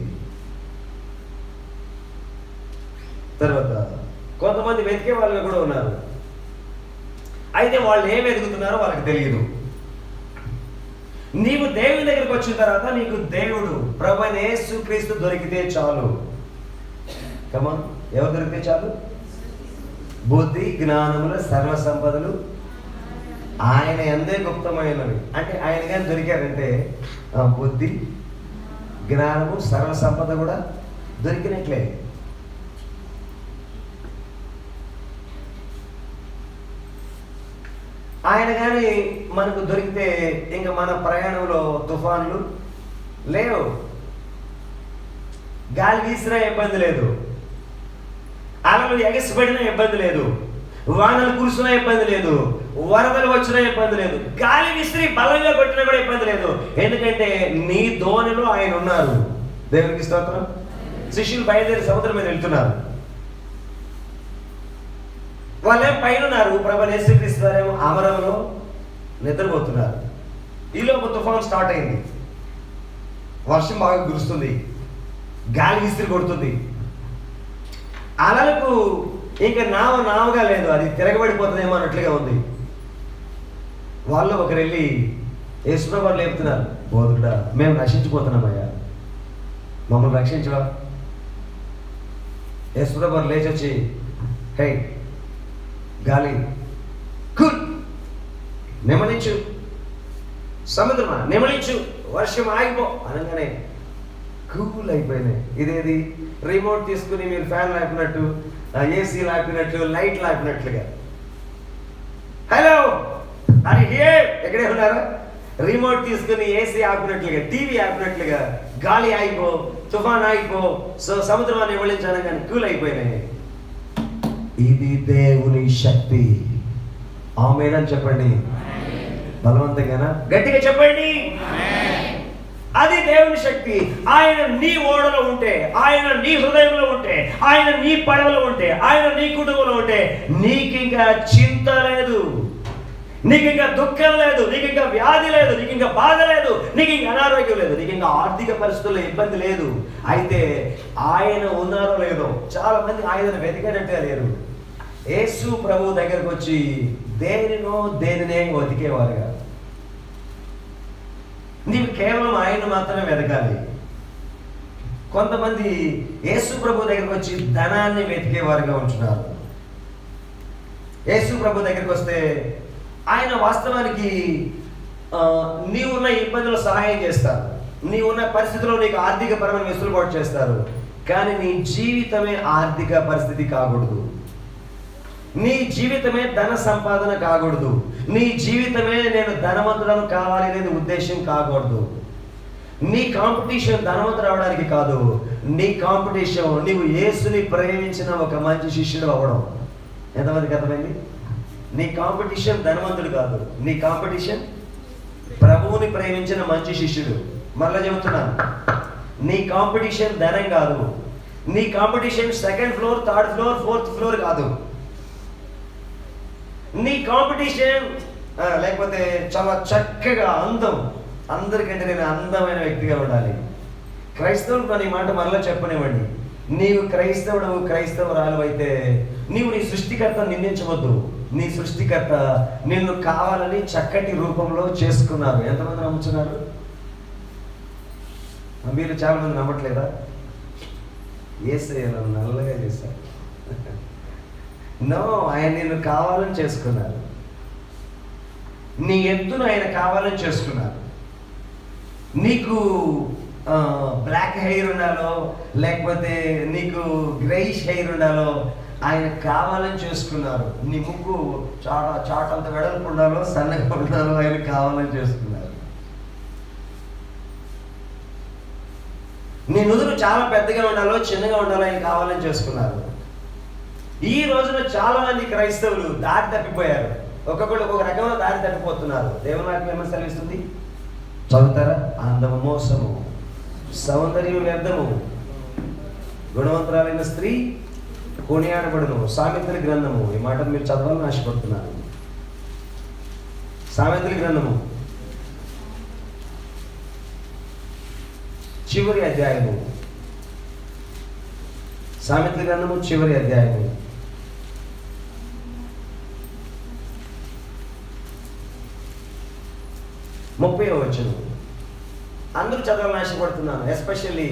తర్వాత కొంతమంది వెతికే వాళ్ళు కూడా ఉన్నారు. అయితే వాళ్ళు ఏం వెతుకుతున్నారో వాళ్ళకి తెలియదు. నీవు దేవుని దగ్గరికి వచ్చిన తర్వాత నీకు దేవుడు ప్రభువైన యేసుక్రీస్తు దొరికితే చాలు. కమాన్, ఎవరు దొరికితే చాలు? బుద్ధి జ్ఞానముల సర్వ సంపదలు ఆయన యందే గుప్తమైనవి. అంటే ఆయన కానీ దొరికారంటే బుద్ధి జ్ఞానము సర్వ సంపద కూడా దొరికినట్లే. ఆయన కానీ మనకు దొరికితే ఇంకా మన ప్రయాణంలో తుఫాన్లు లేవు, గాలి వీసినా ఇబ్బంది లేదు, అలలు ఎగసిపడినా ఇబ్బంది లేదు, వానలు కురిసినా ఇబ్బంది లేదు, వరదలు వచ్చినా ఇబ్బంది లేదు, గాలి విసిరి బలంగా కొట్టినా కూడా ఇబ్బంది లేదు. ఎందుకంటే నీ ధోనిలో ఆయన ఉన్నారు. దేవునికి స్తోత్రం. శిష్యులు బయలుదేరి సముద్రం మీద వెళ్తున్నారు. వాళ్ళేం పైన ఉన్నారు, ప్రభువైన యేసుక్రీస్తు వారేమో అమరంలో నిద్రపోతున్నారు. ఈలోపు తుఫాన్ స్టార్ట్ అయింది. వర్షం బాగా కురుస్తుంది, గాలి విసిరి కొడుతుంది. అలలకు ఇంకా నావగా లేదు, అది తిరగబడిపోతుందేమో అన్నట్లుగా ఉంది. వాళ్ళు ఒకరు వెళ్ళి యేసుప్రభువు వారు లేపుతున్నారు, బోధకుడా మేము రక్షించిపోతున్నామయ్యా, మమ్మల్ని రక్షించవా? యేసుప్రభువు వారు లేచి వచ్చి, హే గాలి కూల్, నెమలించు, సముద్రమా నెమలించు, వర్షం ఆగిపో అనగానే కూల్ అయిపోయినాయి. ఇదేది రిమోట్ తీసుకుని మీరు ఫ్యాన్ లాపినట్టు, ఏసీ లాపినట్టు, లైట్ లాపినట్లుగా. హలో అని ఎక్కడే ఉన్నారా? రిమోట్ తీసుకుని ఏసీ ఆపినట్లుగా, టీవీ ఆపినట్లుగా గాలి ఆగిపో, తుఫాన్ ఆగిపో, సముద్రాన్ని నెమలించాను కానీ కూల్ అయిపోయినాయి. ఇది దేవుని శక్తి. ఆమేన్ అని చెప్పండి బలవంతంగానా, గట్టిగా చెప్పండి. అది దేవుని శక్తి. ఆయన నీ ఓడలో ఉంటే, ఆయన నీ హృదయంలో ఉంటే, ఆయన నీ పడవలో ఉంటే, ఆయన నీ కుటుంబంలో ఉంటే నీకు ఇంకా చింత లేదు, నీకు ఇంకా దుఃఖం లేదు, నీకు ఇంకా వ్యాధి లేదు, నీకు ఇంకా బాధ లేదు, నీకు ఇంకా అనారోగ్యం లేదు, నీకు ఇంకా ఆర్థిక పరిస్థితుల్లో ఇబ్బంది లేదు. అయితే ఆయన ఉన్నారో లేదో, చాలా మంది ఆయన వెతికేటట్టే లేరు. యేసు ప్రభు దగ్గరకు వచ్చి దేనినే వెతికేవారుగా. నీవు కేవలం ఆయన మాత్రమే వెతకాలి. కొంతమంది యేసు ప్రభు దగ్గరకు వచ్చి ధనాన్ని వెతికేవారుగా ఉంటున్నారు. యేసు ప్రభు దగ్గరికి వస్తే ఆయన వాస్తవానికి నీవున్న ఇబ్బందులు సహాయం చేస్తారు, నీవున్న పరిస్థితిలో నీకు ఆర్థికపరమైన వెసులుబాటు చేస్తారు. కానీ నీ జీవితమే ఆర్థిక పరిస్థితి కాకూడదు, నీ జీవితమే ధన సంపాదన కాకూడదు, నీ జీవితమే నేను ధనవంతులను కావాలి అనేది ఉద్దేశం కాకూడదు. నీ కాంపిటీషన్ ధనవంతుడు అవడానికి కాదు, నీ కాంపిటీషన్ నీవు యేసుని ప్రేమించిన ఒక మంచి శిష్యుడు అవ్వడం. ఎంతమందికి అర్థమైంది? నీ కాంపిటీషన్ ధనవంతుడు కాదు, నీ కాంపిటీషన్ ప్రభువుని ప్రేమించిన మంచి శిష్యుడు. మరలా చెబుతున్నాను, నీ కాంపిటీషన్ ధనం కాదు, నీ competition second floor, third floor, fourth floor కాదు. నీ కాంపిటీషన్ లేకపోతే చాలా చక్కగా అందం, అందరికంటే నేను అందమైన వ్యక్తిగా ఉండాలి. క్రైస్తవుడు నీ మాట మరలా చెప్పనివ్వండి. నీవు క్రైస్తవురాలు అయితే నీవు నీ సృష్టికర్త నిందించవద్దు. నీ సృష్టికర్త నిన్ను కావాలని చక్కటి రూపంలో చేసుకున్నారు. ఎంతమంది నమ్ముతున్నారు? మీరు చాలా మంది నమ్మట్లేదా? యేసయ్య నన్ను నల్లగా చేశారు. నో, ఆయన నిన్ను కావాలని చేసుకున్నారు. నీ ఎత్తును ఆయన కావాలని చేసుకున్నారు. నీకు బ్లాక్ హెయిర్ ఉండాలో లేకపోతే నీకు గ్రేయిష్ హెయిర్ ఉండాలో ఆయన కావాలని చేసుకున్నారు. నీ ముక్కు చాటంత వెడల్పు ఉండాలో సన్నగా ఉండాలో ఆయన కావాలని చేసుకున్నారు. నీ నుదురు చాలా పెద్దగా ఉండాలో చిన్నగా ఉండాలో ఆయన కావాలని చేసుకున్నారు. ఈ రోజున చాలా మంది క్రైస్తవులు దారి తప్పిపోయారు. ఒక్కొక్కళ్ళు ఒక్కొక్క రకమైన దారి తప్పిపోతున్నారు. దేవుని వాక్యం ఏమని సెలవిస్తుంది? చదువుతారా? అందము మోసము, సౌందర్యం వ్యర్థము, గుణవంతురాలైన స్త్రీ కొనియాడబడును. సామెతల గ్రంథము. ఈ మాటను మీరు చదవాలని ఆశపడుతున్నారు. సామెతల గ్రంథము చివరి అధ్యాయము. సామెతల గ్రంథము చివరి అధ్యాయము 30వ వచనం. అందరూ చదవాలని ఆశపడుతున్నాను. ఎస్పెషల్లీ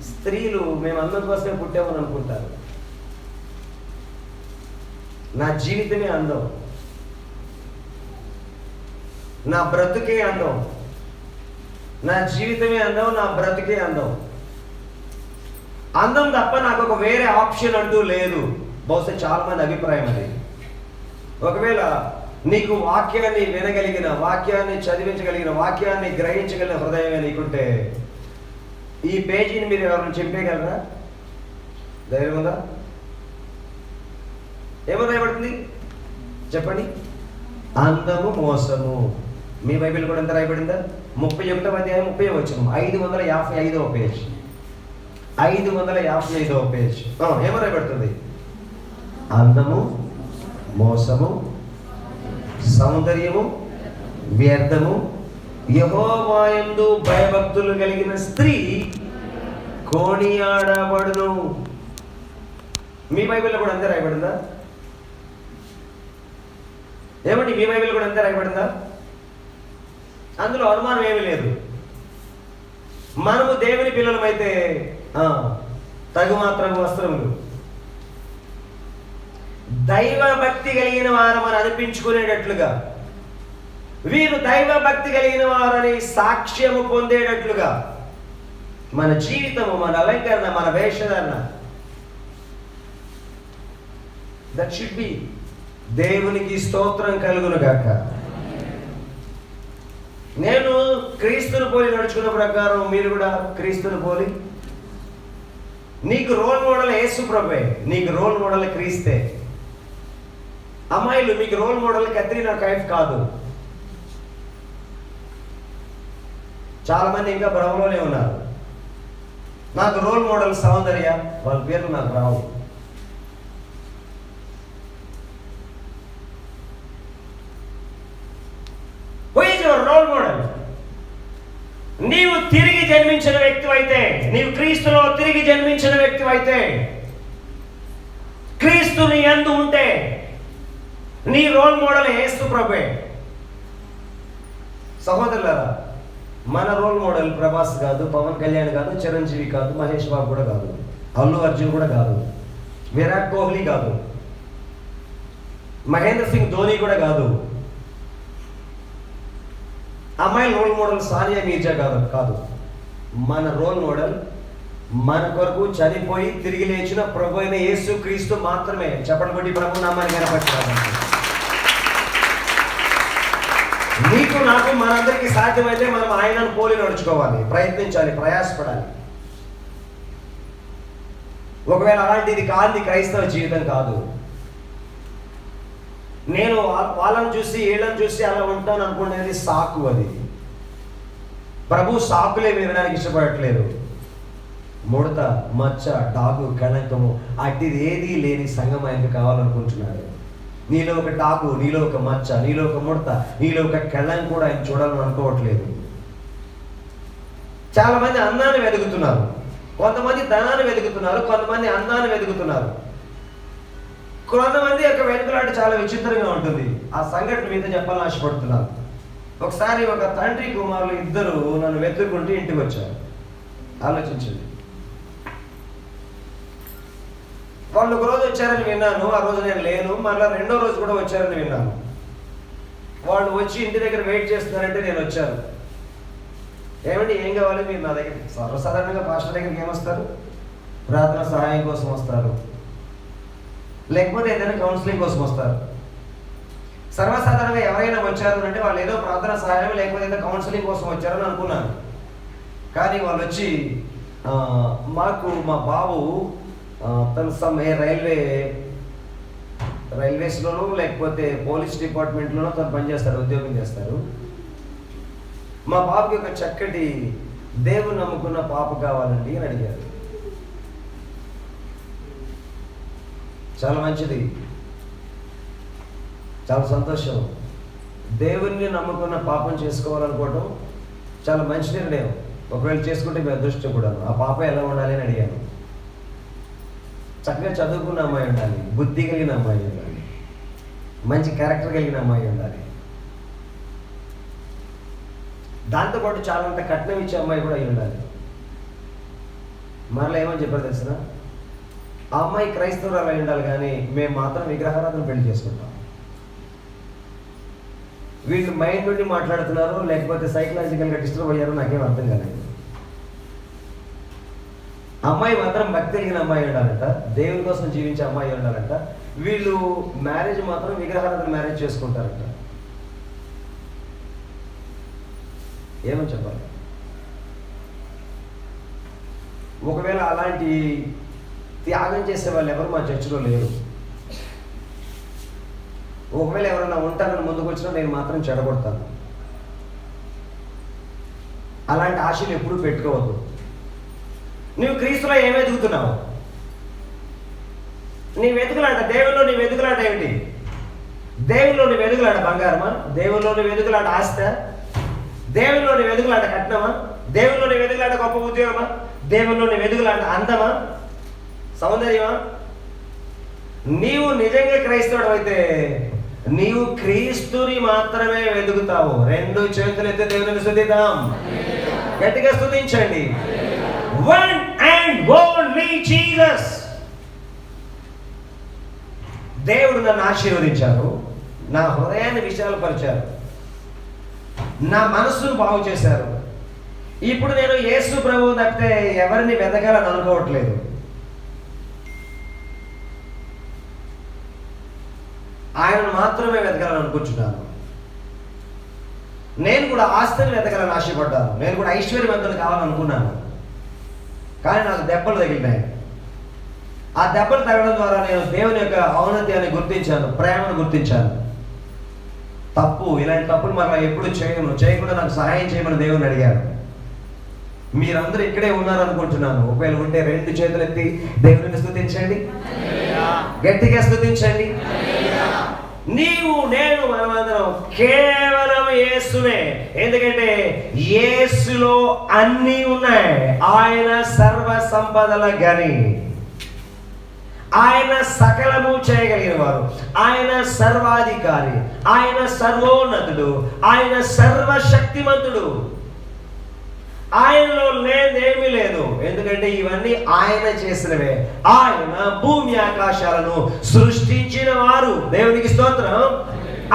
స్త్రీలు మేము అందం కోసమే పుట్టామని అనుకుంటారు. నా జీవితమే అందం, నా బ్రతుకే అందం, నా జీవితమే అందం, నా బ్రతుకే అందం. అందం తప్ప నాకు ఒక వేరే ఆప్షన్ అంటూ లేదు. బహుశా చాలా మంది అభిప్రాయం అది. ఒకవేళ నీకు వాక్యాన్ని వినగలిగిన, వాక్యాన్ని చదివించగలిగిన, వాక్యాన్ని గ్రహించగలిగిన హృదయమే నీకుంటే ఈ పేజీని మీరు ఎవరైనా చెప్పేయగలరా? ధైర్యం ఉందా? ఏమని రాయబడుతుంది చెప్పండి? అందము మోసము. మీ బైబిల్ కూడా ఎంత రాయబడిందా? 31వ అధ్యాయం 30వ వచనం, 555వ పేజ్. 555వ పేజ్. ఏమని రాయబడుతుంది? అందము మోసము, సౌందర్యము వ్యర్థము, యెహోవాయందు భయభక్తులు కలిగిన స్త్రీ కొనియాడబడును. మీ బైబిల్లో కూడా అంతే రాయబడిందా? ఏమండి మీ బైబిల్ కూడా అంతే రాయబడిందా? అందులో అనుమానం ఏమీ లేదు. మనము దేవుని పిల్లలమైతే తగుమాత్రం వస్త్రములు, దైవ భక్తి కలిగిన వారమని అనిపించుకునేటట్లుగా, వీరు దైవ భక్తి కలిగిన వారని సాక్ష్యము పొందేటట్లుగా మన జీవితము, మన అలంకరణ, మన వేషధారణ, దట్ షుడ్ బి. దేవునికి స్తోత్రం కలుగును గాక. నేను క్రీస్తును పోలి నడుచుకున్న ప్రకారం మీరు కూడా క్రీస్తును పోలి. నీకు రోల్ మోడల్ యేసు ప్రభువే, నీకు రోల్ మోడల్ క్రీస్తే. అమ్మాయిలు మీకు రోల్ మోడల్ కత్రినా కైఫ్ కాదు. చాలా మంది ఇంకా భ్రమలోనే ఉన్నారు. నాకు రోల్ మోడల్ సౌందర్య, వాళ్ళ పేర్లు నాకు రావు. రోల్ మోడల్ నీవు తిరిగి జన్మించిన వ్యక్తి అయితే, నీవు క్రీస్తులో తిరిగి జన్మించిన వ్యక్తి అయితే, క్రీస్తుని యందు ఉంటే నీ రోల్ మోడల్ యేసు ప్రభువే. సహోదరులారా, మన రోల్ మోడల్ ప్రభాస్ కాదు, పవన్ కళ్యాణ్ కాదు, చిరంజీవి కాదు, మహేష్ బాబు కూడా కాదు, అల్లు అర్జున్ కూడా కాదు, విరాట్ కోహ్లీ కాదు, మహేంద్ర సింగ్ ధోని కూడా కాదు, అమ్మాయి రోల్ మోడల్ సానియా మీర్జా కాదు. మన రోల్ మోడల్ మన కొరకు చనిపోయి తిరిగి లేచిన ప్రభు అయిన యేసు క్రీస్తు మాత్రమే. చెప్పండి కొట్టి ప్రభు నామాన్ని కనపరచాలి. నీకు నాకు మనందరికీ సాధ్యమైతే మనం ఆయనను పోలి నడుచుకోవాలి, ప్రయత్నించాలి, ప్రయాసపడాలి. ఒకవేళ అలాంటిది కాదు క్రైస్తవ జీవితం కాదు. నేను వాళ్ళని చూసి వీళ్ళని చూసి అలా ఉంటాను అనుకునేది సాకు. అది ప్రభు సాకులే వినడానికి ఇష్టపడట్లేదు. ముడత, మచ్చ, డాగు, కళంకము అట్టిది ఏదీ లేని సంఘం ఆయనకు కావాలనుకుంటున్నాడు. నీలో ఒక డాగు, నీలో ఒక మచ్చ, నీలో ఒక ముడత, నీలో ఒక కళం కూడా ఆయన చూడాలని అనుకోవట్లేదు. చాలా మంది అందాన్ని వెతుకుతున్నారు, కొంతమంది ధనాన్ని వెతుకుతున్నారు, కొంతమంది అందాన్ని వెతుకుతున్నారు. కొంతమంది యొక్క వెనుకలాట చాలా విచిత్రంగా ఉంటుంది. ఆ సంఘటన మీద చెప్పాలని ఆశపడుతున్నాను. ఒకసారి ఒక తండ్రి కుమారులు ఇద్దరు నన్ను వెతుక్కుంటూ ఇంటికి వచ్చారు. ఆలోచించండి. వాళ్ళు ఒక రోజు వచ్చారని విన్నాను, ఆ రోజు నేను లేను. మళ్ళీ రెండో రోజు కూడా వచ్చారని విన్నాను. వాళ్ళు వచ్చి ఇంటి దగ్గర వెయిట్ చేస్తున్నారంటే నేను వచ్చాను. ఏమండి ఏం కావాలి మీరు నా దగ్గర? సర్వసాధారణంగా పాస్టర్ దగ్గరికి ఏమొస్తారు? ప్రార్థన సహాయం కోసం వస్తారు, లేకపోతే ఏదైనా కౌన్సిలింగ్ కోసం వస్తారు. సర్వసాధారణంగా ఎవరైనా వచ్చారు అంటే వాళ్ళు ఏదో ప్రార్థన సహాయం లేకపోతే ఏదో కౌన్సిలింగ్ కోసం వచ్చారని అనుకున్నాను. కానీ వాళ్ళు వచ్చి మాకు మా బాబు తను రైల్వేస్లోనూ లేకపోతే పోలీస్ డిపార్ట్మెంట్లోనూ తను పనిచేస్తారు, ఉద్యోగం చేస్తారు. మా బాబుకి ఒక చక్కటి దేవుని నమ్ముకున్న పాప కావాలండి అని అడిగారు. చాలా మంచిది, చాలా సంతోషం. దేవుణ్ణి నమ్ముకున్న పాపం చేసుకోవాలనుకోవడం చాలా మంచి నిర్ణయం. ఒకవేళ చేసుకుంటే మీ అదృష్టం కూడా. ఆ పాప ఎలా ఉండాలి అని అడిగాను. చక్కగా చదువుకున్న అమ్మాయి ఉండాలి, బుద్ధి కలిగిన అమ్మాయి ఉండాలి, మంచి క్యారెక్టర్ కలిగిన అమ్మాయి ఉండాలి. దాంతోపాటు చాలా అంత కట్నం ఇచ్చే అమ్మాయి కూడా అయి ఉండాలి. మరలా ఏమని చెప్పారు తెలిసిన? ఆ అమ్మాయి క్రైస్తవురాలు అయి ఉండాలి, కానీ మేము మాత్రం విగ్రహారాధన పెళ్లి చేసుకుంటాం. వీళ్ళు మైండ్ నుండి మాట్లాడుతున్నారు లేకపోతే సైకలాజికల్గా డిస్టర్బ్ అయ్యారో నాకేం అర్థం కాలేదు. అమ్మాయి మాత్రం భక్తి కలిగిన అమ్మాయి ఉండాలంట, దేవుని కోసం జీవించే అమ్మాయి ఉండాలంట. వీళ్ళు మ్యారేజ్ మాత్రం విగ్రహారాధన మ్యారేజ్ చేసుకుంటారంట. ఏమని చెప్పాలి? ఒకవేళ అలాంటి త్యాగం చేసే వాళ్ళు ఎవరు మా చర్చిలో లేరు. ఒకవేళ ఎవరైనా ఉంటారని ముందుకు వచ్చినా నేను మాత్రం చెడగొడతాను. అలాంటి ఆశలు ఎప్పుడూ పెట్టుకోవద్దు. నువ్వు క్రీస్తులో ఏమి వెతుకుతున్నావు? నీ వెతుకులాట, దేవుల్లో నీ వెతుకులాట ఏమిటి? దేవుల్లో నీ వెతుకులాట బంగారమా? దేవుల్లో నీ వెతుకులాట ఆస్త? దేవుల్లో నీ వెతుకులాట కట్నమా? దేవుల్లో నీ వెతుకులాట గొప్ప ఉద్యోగమా? దేవుల్లో నీ వెతుకులాట అందమా, సౌందర్యమా? నీవు నిజంగా క్రైస్తవుడు అయితే నీవు క్రీస్తుని మాత్రమే వెతుకుతావు. రెండు చేతులు ఎత్తి దేవుని స్తుతిద్దాం, గట్టిగా స్తుతించండి. One and only Jesus. దేవుడు నన్ను ఆశీర్వదించారు, నా హృదయాన్ని విశాలపరిచారు, నా మనస్సును బాగు చేశారు. ఇప్పుడు నేను యేసు ప్రభువు తప్పితే ఎవరిని వెతకాలని అనుకోవట్లేదు. ఆయనను మాత్రమే వెతకాలని అనుకుంటున్నాను. నేను కూడా ఆస్తిని వెతకాలని ఆశపడ్డాను, నేను కూడా ఐశ్వర్యవంతులు కావాలనుకున్నాను. కానీ నాకు దెబ్బలు తగిలినాయి. ఆ దెబ్బలు తగలడం ద్వారా నేను దేవుని యొక్క ఔన్నత్యాన్ని గుర్తించాను, ప్రేమను గుర్తించాను. తప్పు, ఇలాంటి తప్పులు మరలా ఎప్పుడు చేయకుండా నాకు సహాయం చేయమని దేవుని అడిగాను. మీరందరూ ఇక్కడే ఉన్నారనుకుంటున్నాను. ఒకవేళ ఉంటే రెండు చేతులు ఎత్తి దేవుని స్తుతించండి, గట్టిగా స్తుతించండి. నీవు నేను మనమందరం కేవలం యేసునే. ఎందుకంటే యేసులో అన్నీ ఉన్నాయి. ఆయన సర్వ సంపదల గని, ఆయన సకలము చేయగలిగిన వారు, ఆయన సర్వాధికారి, ఆయన సర్వోన్నతుడు, ఆయన సర్వశక్తిమంతుడు. ఆయనలో లేదేమీ లేదు, ఎందుకంటే ఇవన్నీ ఆయన చేసినవే. ఆయన భూమి ఆకాశాలను సృష్టించిన వారు. దేవునికి స్తోత్రం.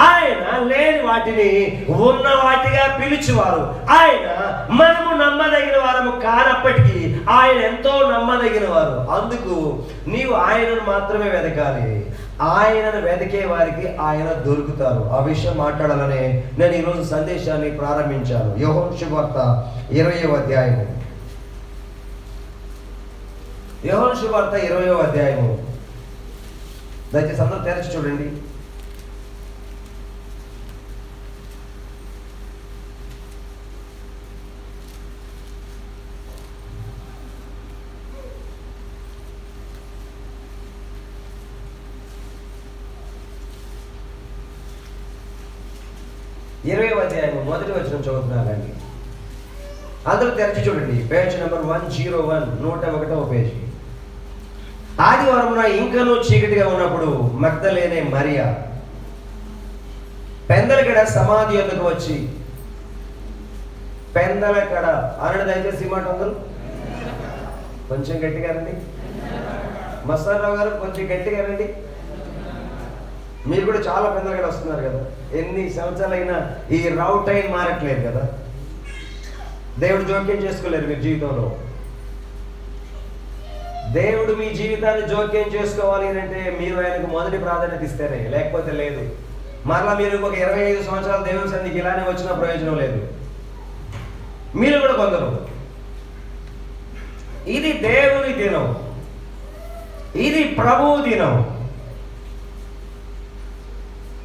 ఆయన లేని వాటిని ఉన్న వాటిగా పిలిచేవారు. ఆయన మనము నమ్మదగిన వారము కానప్పటికీ ఆయన ఎంతో నమ్మదగిన వారు. అందుకు నీవు ఆయనను మాత్రమే వెతకాలి. ఆయనను వెతికే వారికి ఆయన దొరుకుతారు. ఆ విషయం మాట్లాడాలని నేను ఈరోజు సందేశాన్ని ప్రారంభించాను. యోహాను శుభవార్త 20వ అధ్యాయము. యోహాను శుభవార్త 20వ అధ్యాయము. దయచేసి అందరూ తెరచి చూడండి. ఇరవై అధ్యాయము మొదటి వచనం చదువుతున్నానండి. అందరూ తెరచి చూడండి. పేజ్ నెంబర్ 101, 101వ పేజీ. ఆదివారమున ఇంకనూ చీకటిగా ఉన్నప్పుడు మగ్దలేనే మరియా పెందలకడ సమాధి యొద్దకు వచ్చి, పెందలకడ అనడు దయచేసి మాట అందరూ కొంచెం గట్టిగా రండి. మస్తారావు గారు కొంచెం గట్టిగా రండి. మీరు కూడా చాలా పెద్దలుగా వస్తున్నారు కదా. ఎన్ని సంవత్సరాలైనా ఈ రౌటైన్ మారట్లేదు కదా. దేవుడు జోక్యం చేసుకోలేరు మీరు జీవితంలో. దేవుడు మీ జీవితాన్ని జోక్యం చేసుకోవాలి అంటే మీరు ఆయనకు మొదటి ప్రాధాన్యత ఇస్తేనే, లేకపోతే లేదు. మరలా మీరు ఒక 25 సంవత్సరాలు దేవుని సన్నిధికి ఇలానే వచ్చిన ప్రయోజనం లేదు. మీరు కూడా కొందరు. ఇది దేవుని దినం, ఇది ప్రభువు దినం.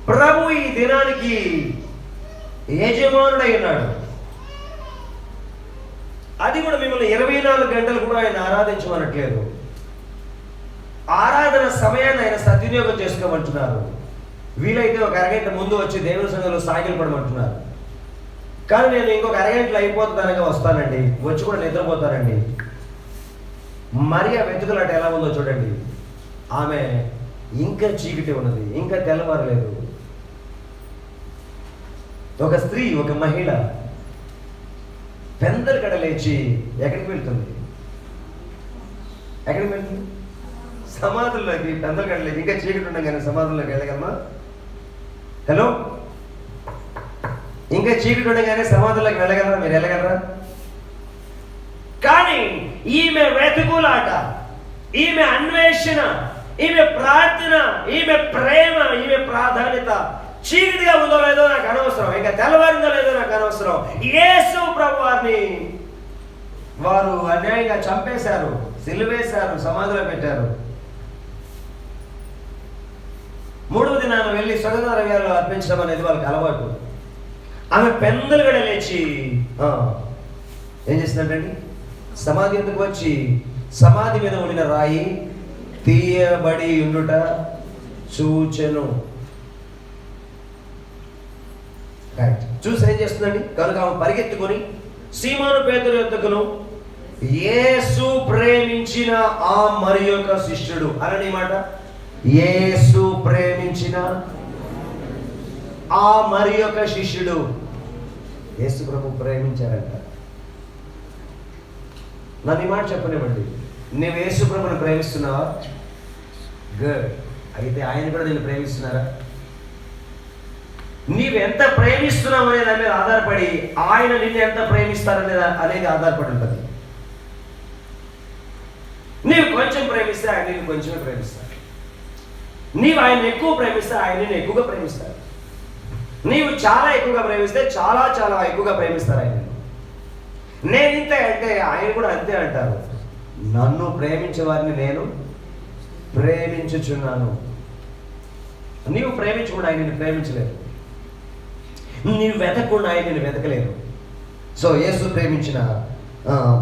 ప్రభు ఈ దినానికి యజమానుడై ఉన్నాడు. అది కూడా మిమ్మల్ని 24 గంటలు కూడా ఆయన ఆరాధించమనట్లేదు. ఆరాధన సమయాన్ని ఆయన సద్వినియోగం చేసుకోమంటున్నారు. వీలైతే ఒక అరగంట ముందు వచ్చి దేవుని సంఘంలో సాగిలు పడమంటున్నారు. కానీ నేను ఇంకొక అరగంటలో అయిపోతుందనగా వస్తానండి, వచ్చి కూడా నిద్రపోతానండి. మరియా వెతుకులాట ఎలా ఉందో చూడండి. ఆమె ఇంకా చీకటి ఉన్నది, ఇంకా తెల్లవారలేదు. ఒక స్త్రీ, ఒక మహిళ పెందల కడ లేచి ఎక్కడికి వెళ్తుంది? ఎక్కడికి వెళ్తుంది? సమాధుల్లోకి. పెందల కడ లేచి ఇంకా చీకటి ఉండగానే సమాధుల్లోకి వెళ్ళగలమా? హలో, ఇంకా చీకటి ఉండగానే సమాధుల్లోకి వెళ్ళగలరా? మీరు వెళ్ళగలరా? కానీ ఈమె వెతుకులాట, ఈమె అన్వేషణ, ఈమె ప్రార్థన, ఈమె ప్రేమ, ఈమె ప్రాధాన్యత చీకటిగా ఉందో లేదో నాకు అనవసరం, ఇంకా తెల్లవారిందో లేదో నాకు అనవసరం. యేసు ప్రభు వారిని వారు అన్యాయంగా చంపేశారు, సిలువేశారు, సమాధిలో పెట్టారు. 3వ దినాన వెళ్ళి స్వర్గద్వారాలు అర్పించడం అనేది వాళ్ళకి అలవాటు. ఆమె పెందలుగడ లేచి ఏం చేసిందంటండి? సమాధి ఎందుకు వచ్చి సమాధి మీద ఉండిన రాయి తీయబడి ఉండుట చూచెను. చూసి ఏం చేస్తుందండి? కనుక ఆమె పరిగెత్తుకొని సీమోను పేతురు యొద్దకును, యేసు ప్రేమించిన ఆ మరి యొక్క శిష్యుడు అనని మాట. యేసు ప్రేమించిన ఆ మరి యొక్క శిష్యుడు. యేసు ప్రభు ప్రేమించారంట. నన్ను ఈ మాట చెప్పనివ్వండి. నువ్వు యేసు ప్రభుని ప్రేమిస్తున్నావా? గుడ్. అయితే ఆయన కూడా నేను ప్రేమిస్తున్నారా? నీవు ఎంత ప్రేమిస్తున్నావు అనే దాని మీద ఆధారపడి ఆయన నిన్ను ఎంత ప్రేమిస్తారనేది ఆధారపడి ఉంటుంది. నీవు కొంచెం ప్రేమిస్తే ఆయన నిన్ను కొంచెమే ప్రేమిస్తాడు. నీవు ఆయన ఎక్కువ ప్రేమిస్తే ఆయన నిన్ను ఎక్కువగా ప్రేమిస్తాడు. నీవు చాలా ఎక్కువగా ప్రేమిస్తే చాలా చాలా ఎక్కువగా ప్రేమిస్తారు ఆయన. నేను ఇంతే అంటే ఆయన కూడా అంతే అంటారు. నన్ను ప్రేమించే వారిని నేను ప్రేమించుచున్నాను. నీవు ప్రేమించకుండా ఆయన నిన్ను ప్రేమించలేదు. నీవు వెతకకుండా ఆయన నిన్ను వెతకలేదు. సో యేసు ప్రేమించిన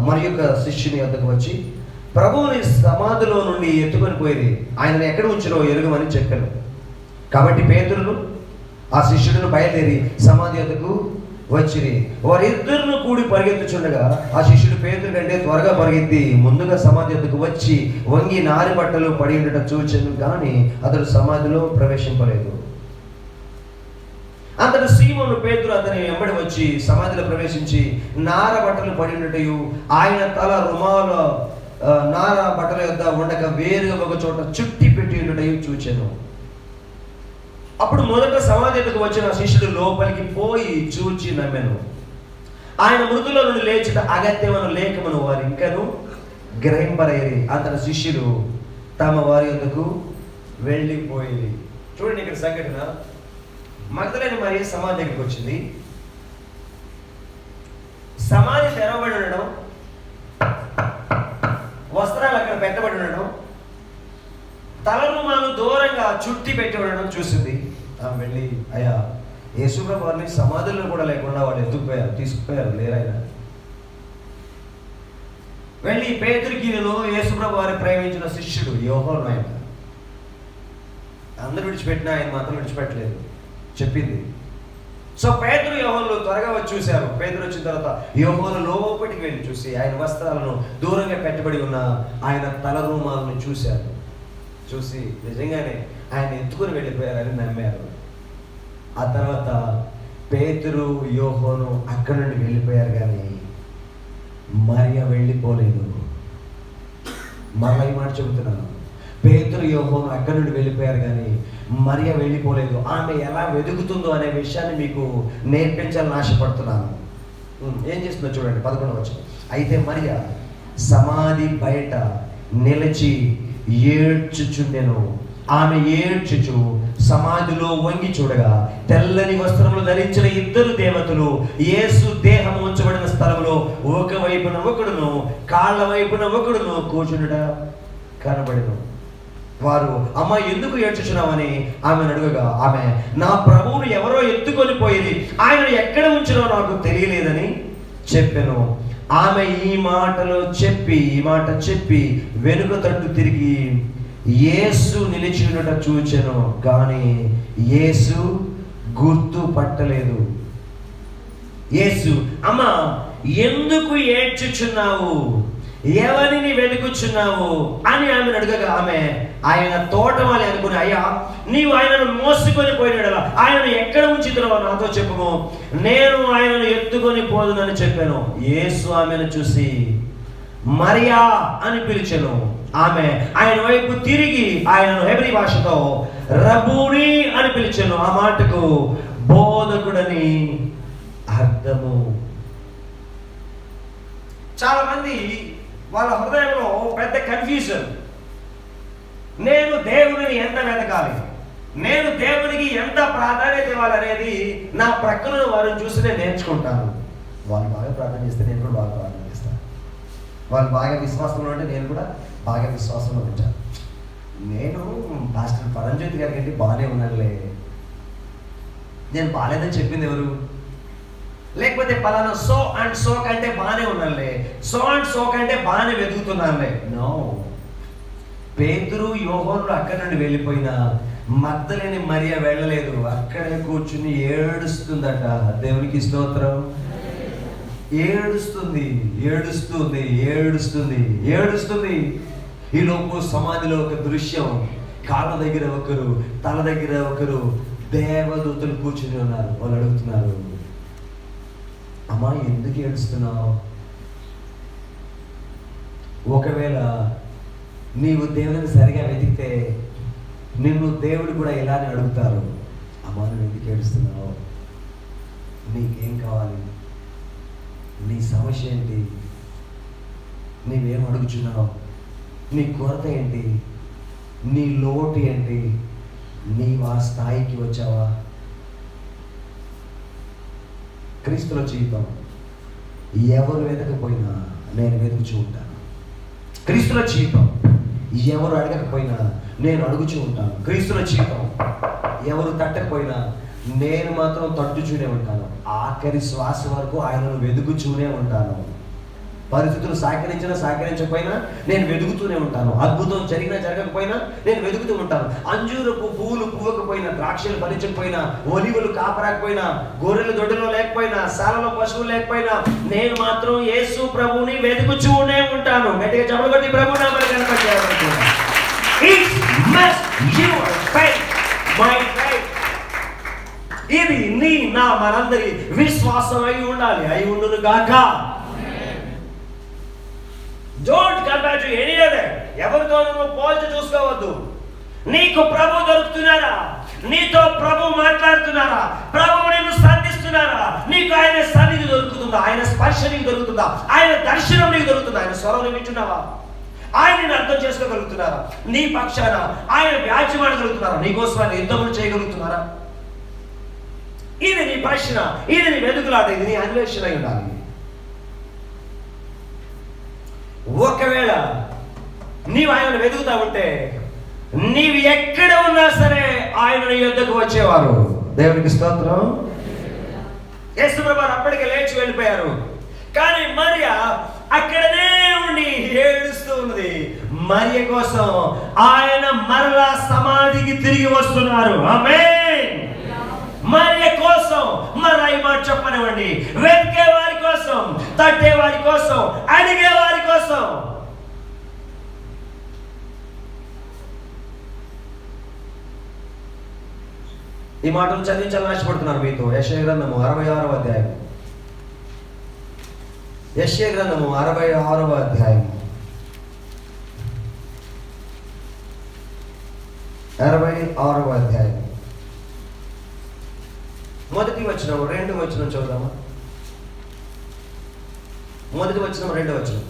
మరి యొక్క శిష్యుని వద్దకు వచ్చి ప్రభువుని సమాధిలో నుండి ఎత్తుకొని పోయేది ఆయనను ఎక్కడ ఉంచినో ఎరుగమని చెప్పాను. కాబట్టి పేతురును ఆ శిష్యుడిని బయలుదేరి సమాధి వద్దకు వచ్చిరి. వారిద్దరును కూడి పరిగెత్తుచుండగా ఆ శిష్యుడు పేతురు కంటే త్వరగా పరిగెత్తి ముందుగా సమాధి వద్దకు వచ్చి వంగి నారి బట్టలు పడి ఉండట చూచెను, కానీ అతడు సమాధిలో ప్రవేశింపలేదు. అంతటి సీమోను పేతురు అతని వెంబడి వచ్చి సమాధిలో ప్రవేశించి నార బట్టలు పడి ఉండటయు ఆయన తల రుమాల నార బట్టల యొద్ద ఉండక వేరుగా ఒక చోట చుట్టి పెట్టి ఉండటయు చూచెను. అప్పుడు మొదట సమాధి ఎదుకు వచ్చిన శిష్యుడు లోపలికి పోయి చూచి నమ్మెను. ఆయన మృతుల నుండి లేచుట అగత్యమను లేఖమును వారు ఇంకను గ్రహింపరేరి. అంతటి శిష్యులు తమ వారి యొద్దకు వెళ్ళిపోయి. చూడండి ఇక్కడ సంఘటన. మగ్దలేని మరియ సమాధి దగ్గరికి వచ్చింది. సమాధి తెరవబడి ఉండడం, వస్త్రాలు అక్కడ పెట్టబడి ఉండడం, తలరుమాను దూరంగా చుట్టి పెట్టి ఉండడం చూసింది. ఆమె వెళ్ళి, అయ్యా యేసుప్రభు వారిని సమాధుల్లో కూడా లేకుండా వాళ్ళు ఎత్తుకుపోయారు, తీసుకుపోయారు, లేరైనా. వెళ్ళి పేతురుకిలో యేసుప్రభు వారిని ప్రేమించిన శిష్యుడు యోహాను, ఆయన అందరూ విడిచిపెట్టినా ఆయన మాత్రం విడిచిపెట్టలేదు, చెప్పింది. సో పేతురు యోహాను త్వరగా వచ్చి చూశారు. పేతురు వచ్చిన తర్వాత యోహాను లోపలికి వెళ్ళి చూసి ఆయన వస్త్రాలను దూరంగా పెట్టబడి ఉన్న ఆయన తల రుమాలను చూశారు. చూసి నిజంగానే ఆయన ఎత్తుకుని వెళ్ళిపోయారని నమ్మారు. ఆ తర్వాత పేతురు యోహాను అక్కడి నుండి వెళ్ళిపోయారు, కానీ మరియ వెళ్ళిపోలేదు. మరలా ఈ మాట చెబుతున్నాను, పేతురు యోహాను అక్కడి నుండి వెళ్ళిపోయారు, కానీ మరియ వెళ్ళిపోలేదు. ఆమె ఎలా వెతుకుతుందో అనే విషయాన్ని మీకు నేర్పించాలని ఆశపడుతున్నాను. ఏం చేస్తుందో చూడండి, 11వ వచనం. అయితే మరియ సమాధి బయట నిలిచి ఏడ్చుచుండెను. ఆమె ఏడ్చుచు సమాధిలో వంగి చూడగా తెల్లని వస్త్రములు ధరించిన ఇద్దరు దేవతలు యేసు దేహం ఉంచబడిన స్థలంలో ఒకవైపున ఒకడును కాళ్ళ వైపున ఒకడును కూర్చుండుట కనబడెను. వారు, అమ్మ ఎందుకు ఏడ్చుచున్నావని ఆమెను అడుగగా ఆమె, నా ప్రభువును ఎవరో ఎత్తుకొని పోయి ఆయనను ఎక్కడ ఉంచినో నాకు తెలియలేదని చెప్పెను. ఆమె ఈ మాట చెప్పి వెనుక తట్టు తిరిగి యేసు నిలిచి ఉండట చూచెను, కానీ యేసు గుర్తు పట్టలేదు. యేసు, అమ్మ ఎందుకు ఏడ్చుచున్నావు, ఎవరిని వెతుకుచున్నావు అని ఆమెను అడగగా ఆమె, ఆయన తోటమాలి అనుకుని, అయ్యా నీవు ఆయనను మోసుకొని పోయినాడు, ఆయనను ఎక్కడ ఉంచుతున్నావో నాతో చెప్పుము, నేను ఆయనను ఎత్తుకొని పోదునని చెప్పాను. యేసు ఆమెను చూసి మరియా అని పిలిచెను. ఆమె ఆయన వైపు తిరిగి ఆయనను హెబ్రీ భాషతో రబూని అని పిలిచెను. ఆ మాటకు బోధకుడని అర్థము. చాలా మంది వాళ్ళ హృదయంలో పెద్ద కన్ఫ్యూజన్. నేను దేవుడిని ఎంత వెతకాలి, నేను దేవునికి ఎంత ప్రాధాన్యత ఇవ్వాలనేది నా ప్రక్కన వారిని చూసి నేను నేర్చుకుంటాను. వాళ్ళు బాగా ప్రార్థన చేస్తే నేను కూడా బాగా ప్రార్థన చేస్తాను. వాళ్ళు బాగా విశ్వాసంలో ఉంటే నేను కూడా బాగా విశ్వాసంలో ఉంటాను. నేను పాస్టర్ పరంజ్యోతి గారి కంటే బాగానే ఉన్నానులే, నేను బాగాలేదని చెప్పింది ఎవరు? లేకపోతే పలానా సో అండ్ సో కంటే బాగానే ఉన్నానులే, సో అండ్ సో కంటే బాగానే వెతుకుతున్నానులే. నో. పేతురు యోహానులు అక్కడి నుండి వెళ్ళిపోయినా మగ్దలేని మరియ వెళ్ళలేదు. అక్కడే కూర్చుని ఏడుస్తుందట. దేవునికి స్తోత్రం. ఏడుస్తుంది. ఈ లోపు సమాధిలో ఒక దృశ్యం. కాళ్ళ దగ్గర ఒకరు, తల దగ్గర ఒకరు దేవదూతలు కూర్చుని ఉన్నారు. వాళ్ళు అడుగుతున్నారు, అమ్మా ఎందుకు ఏడుస్తున్నావు? ఒకవేళ నీవు దేవుడిని సరిగా వెతికితే నిన్ను దేవుడు కూడా ఇలానే అడుగుతారు, అమ్మా నువ్వు ఎందుకు ఏడుస్తున్నావు, నీకేం కావాలి, నీ సమస్య ఏంటి, నీవేం అడుగుచున్నావు, నీ కొరత ఏంటి, నీ లోటు ఏంటి, నీవు ఆ స్థాయికి వచ్చావా? క్రీస్తుల జీవితం ఎవరు వెతకపోయినా నేను వెతుకుచూ ఉంటాను. క్రీస్తుల జీవితం ఎవరు అడగకపోయినా నేను అడుగుచూ ఉంటాను. క్రీస్తుల జీవితం ఎవరు తట్టకపోయినా నేను మాత్రం తట్టుచూనే ఉంటాను. ఆఖరి శ్వాస వరకు ఆయనను వెతుకుచూనే ఉంటాను. పరిస్థితులు సహకరించకపోయినా నేను వెతుకుతూనే ఉంటాను. అద్భుతం జరగకపోయినా నేను వెతుకుతూ ఉంటాను. అంజూరపు పువ్వులు పువ్వకపోయినా, ద్రాక్షలు ఫలించకపోయినా, ఒలివలు కాపరాకపోయినా, గొర్రెలు దొడ్డిలో లేకపోయినా, శాలలో పశువులు లేకపోయినా, నేను మాత్రం యేసు ప్రభువుని వెతుకుతూనే ఉంటాను. గట్టిగా చెప్పబట్టి ప్రభు నామమున కనపడేయాలి. It must your faith, my faith. ఇది నా మనందరి విశ్వాసం అయి ఉండాలి. అయి ఉండును గాక. Don't compare to any other. ఎవరితోనూ పోల్చి చూసుకోవద్దు. నీకు ప్రభు దొరుకుతున్నారా? నీతో ప్రభు మాట్లాడుతున్నారా? ప్రభువు నిన్ను సంధిస్తున్నారా? నీకు ఆయన సన్నిధి దొరుకుతుందా? ఆయన స్పర్శ నీకు దొరుకుతుందా? ఆయన దర్శనం నీకు దొరుకుతుందా? ఆయన స్వరం వింటున్నావా? ఆయనని అర్థం చేసుకోగలుగుతున్నారా? నీ పక్షాన ఆయన వ్యాజ్యమాడగలుగుతున్నారా? నీకోసం ఆయన యుద్ధములు చేయగలుగుతున్నారా? ఇది నీ ప్రశ్న, ఇది నీ వెతుకులాట, ఇది నీ అన్వేషణ అయి ఉండాలి. ఒకవేళ నీవు ఆయనను వెతుకుతా ఉంటే నీవు ఎక్కడ ఉన్నా సరే ఆయన నీ యొద్దకు వచ్చేవారు. దేవునికి స్తోత్రం. యేసు ప్రభువు అప్పటికే లేచి వెళ్ళిపోయారు. కానీ మరియ అక్కడనే ఉండి ఏడుస్తూ ఉన్నది. మరియ కోసం ఆయన మరలా సమాధికి తిరిగి వస్తున్నారు. ఆమేన్. మరియ కోసం మరలా ఈ మాట చెప్పనివ్వండి. వెతికే వారి కోసం, తట్టే వారి కోసం, అడిగే వారి కోసం. ఈ మాటలు చదివించాలని ఆశపడుతున్నాను మీతో. యెషయా గ్రంథము 66వ అధ్యాయం. యెషయా గ్రంథము 66వ అధ్యాయం 66వ అధ్యాయం మొదటి వచనం, రెండవ వచనం చదువుదామా? మొదటి వచనం, రెండవ వచనం.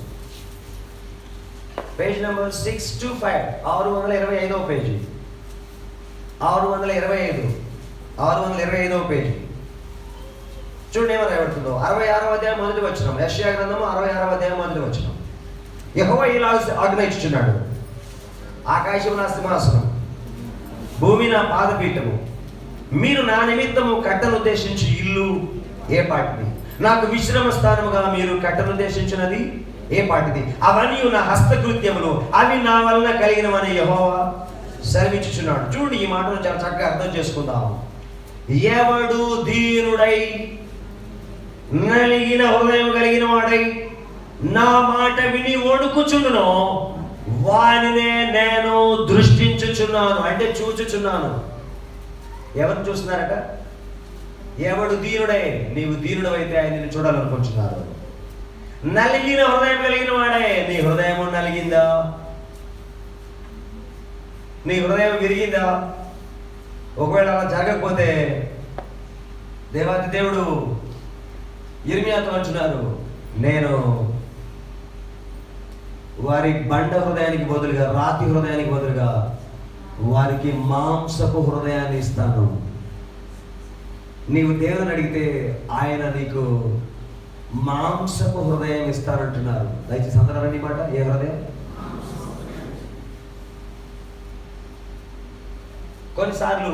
పేజ్ నెంబర్ 625, 625వ పేజీ. 625వ పేజీ. చూడండి ఏమని రాయబడుతుందో. 66వ అధ్యాయం మొదటి వచనం. యెషయా గ్రంథము 66వ అధ్యాయం మొదటి వచనం. యెహోవా ఇలా ఆజ్ఞయించుచున్నాడు. ఆకాశము నా సింహాసనం, భూమి నా పాదపీఠము. మీరు నా నిమిత్తము కట్టనుద్దేశించి ఇల్లు ఏ పాటిది? నాకు విశ్రమ స్థానముగా మీరు కట్టనుద్దేశించినది ఏ పాటిది? అవన్నీ నా హస్తకృత్యములు, అవి నా వలన కలిగినవని యెహోవా సెలవిచ్చుచున్నాడు. చూడండి, ఈ మాటను చాలా చక్కగా అర్థం చేసుకుందాం. ఎవడు దీనుడై నలిగిన హృదయం కలిగిన వాడై నా మాట విని వణుకుచుండునో వానినే నేను దృష్టించుచున్నాను, అంటే చూచుచున్నాను. ఎవరిని చూస్తున్నారట? ఎవడు దీనుడై, నీవు దీనుడవైతే ఆయన నిన్ను చూడాలనుకుంటున్నారు. నలిగిన హృదయం కలిగిన వాడే, నీ హృదయం నలిగిందా? నీ హృదయం విరిగిందా? ఒకవేళ అలా జరగకపోతే దేవాది దేవుడు ఇర్మియాతో అంటున్నారు, నేను వారి బండ హృదయానికి బదులుగా, రాతి హృదయానికి బదులుగా వారికి మాంసపు హృదయాన్ని ఇస్తాను. నీవు దేవుని అడిగితే ఆయన నీకు మాంసపు హృదయం ఇస్తానంటున్నారు. దయచేసి అందరూ మాట, ఏ హృదయం? కొన్నిసార్లు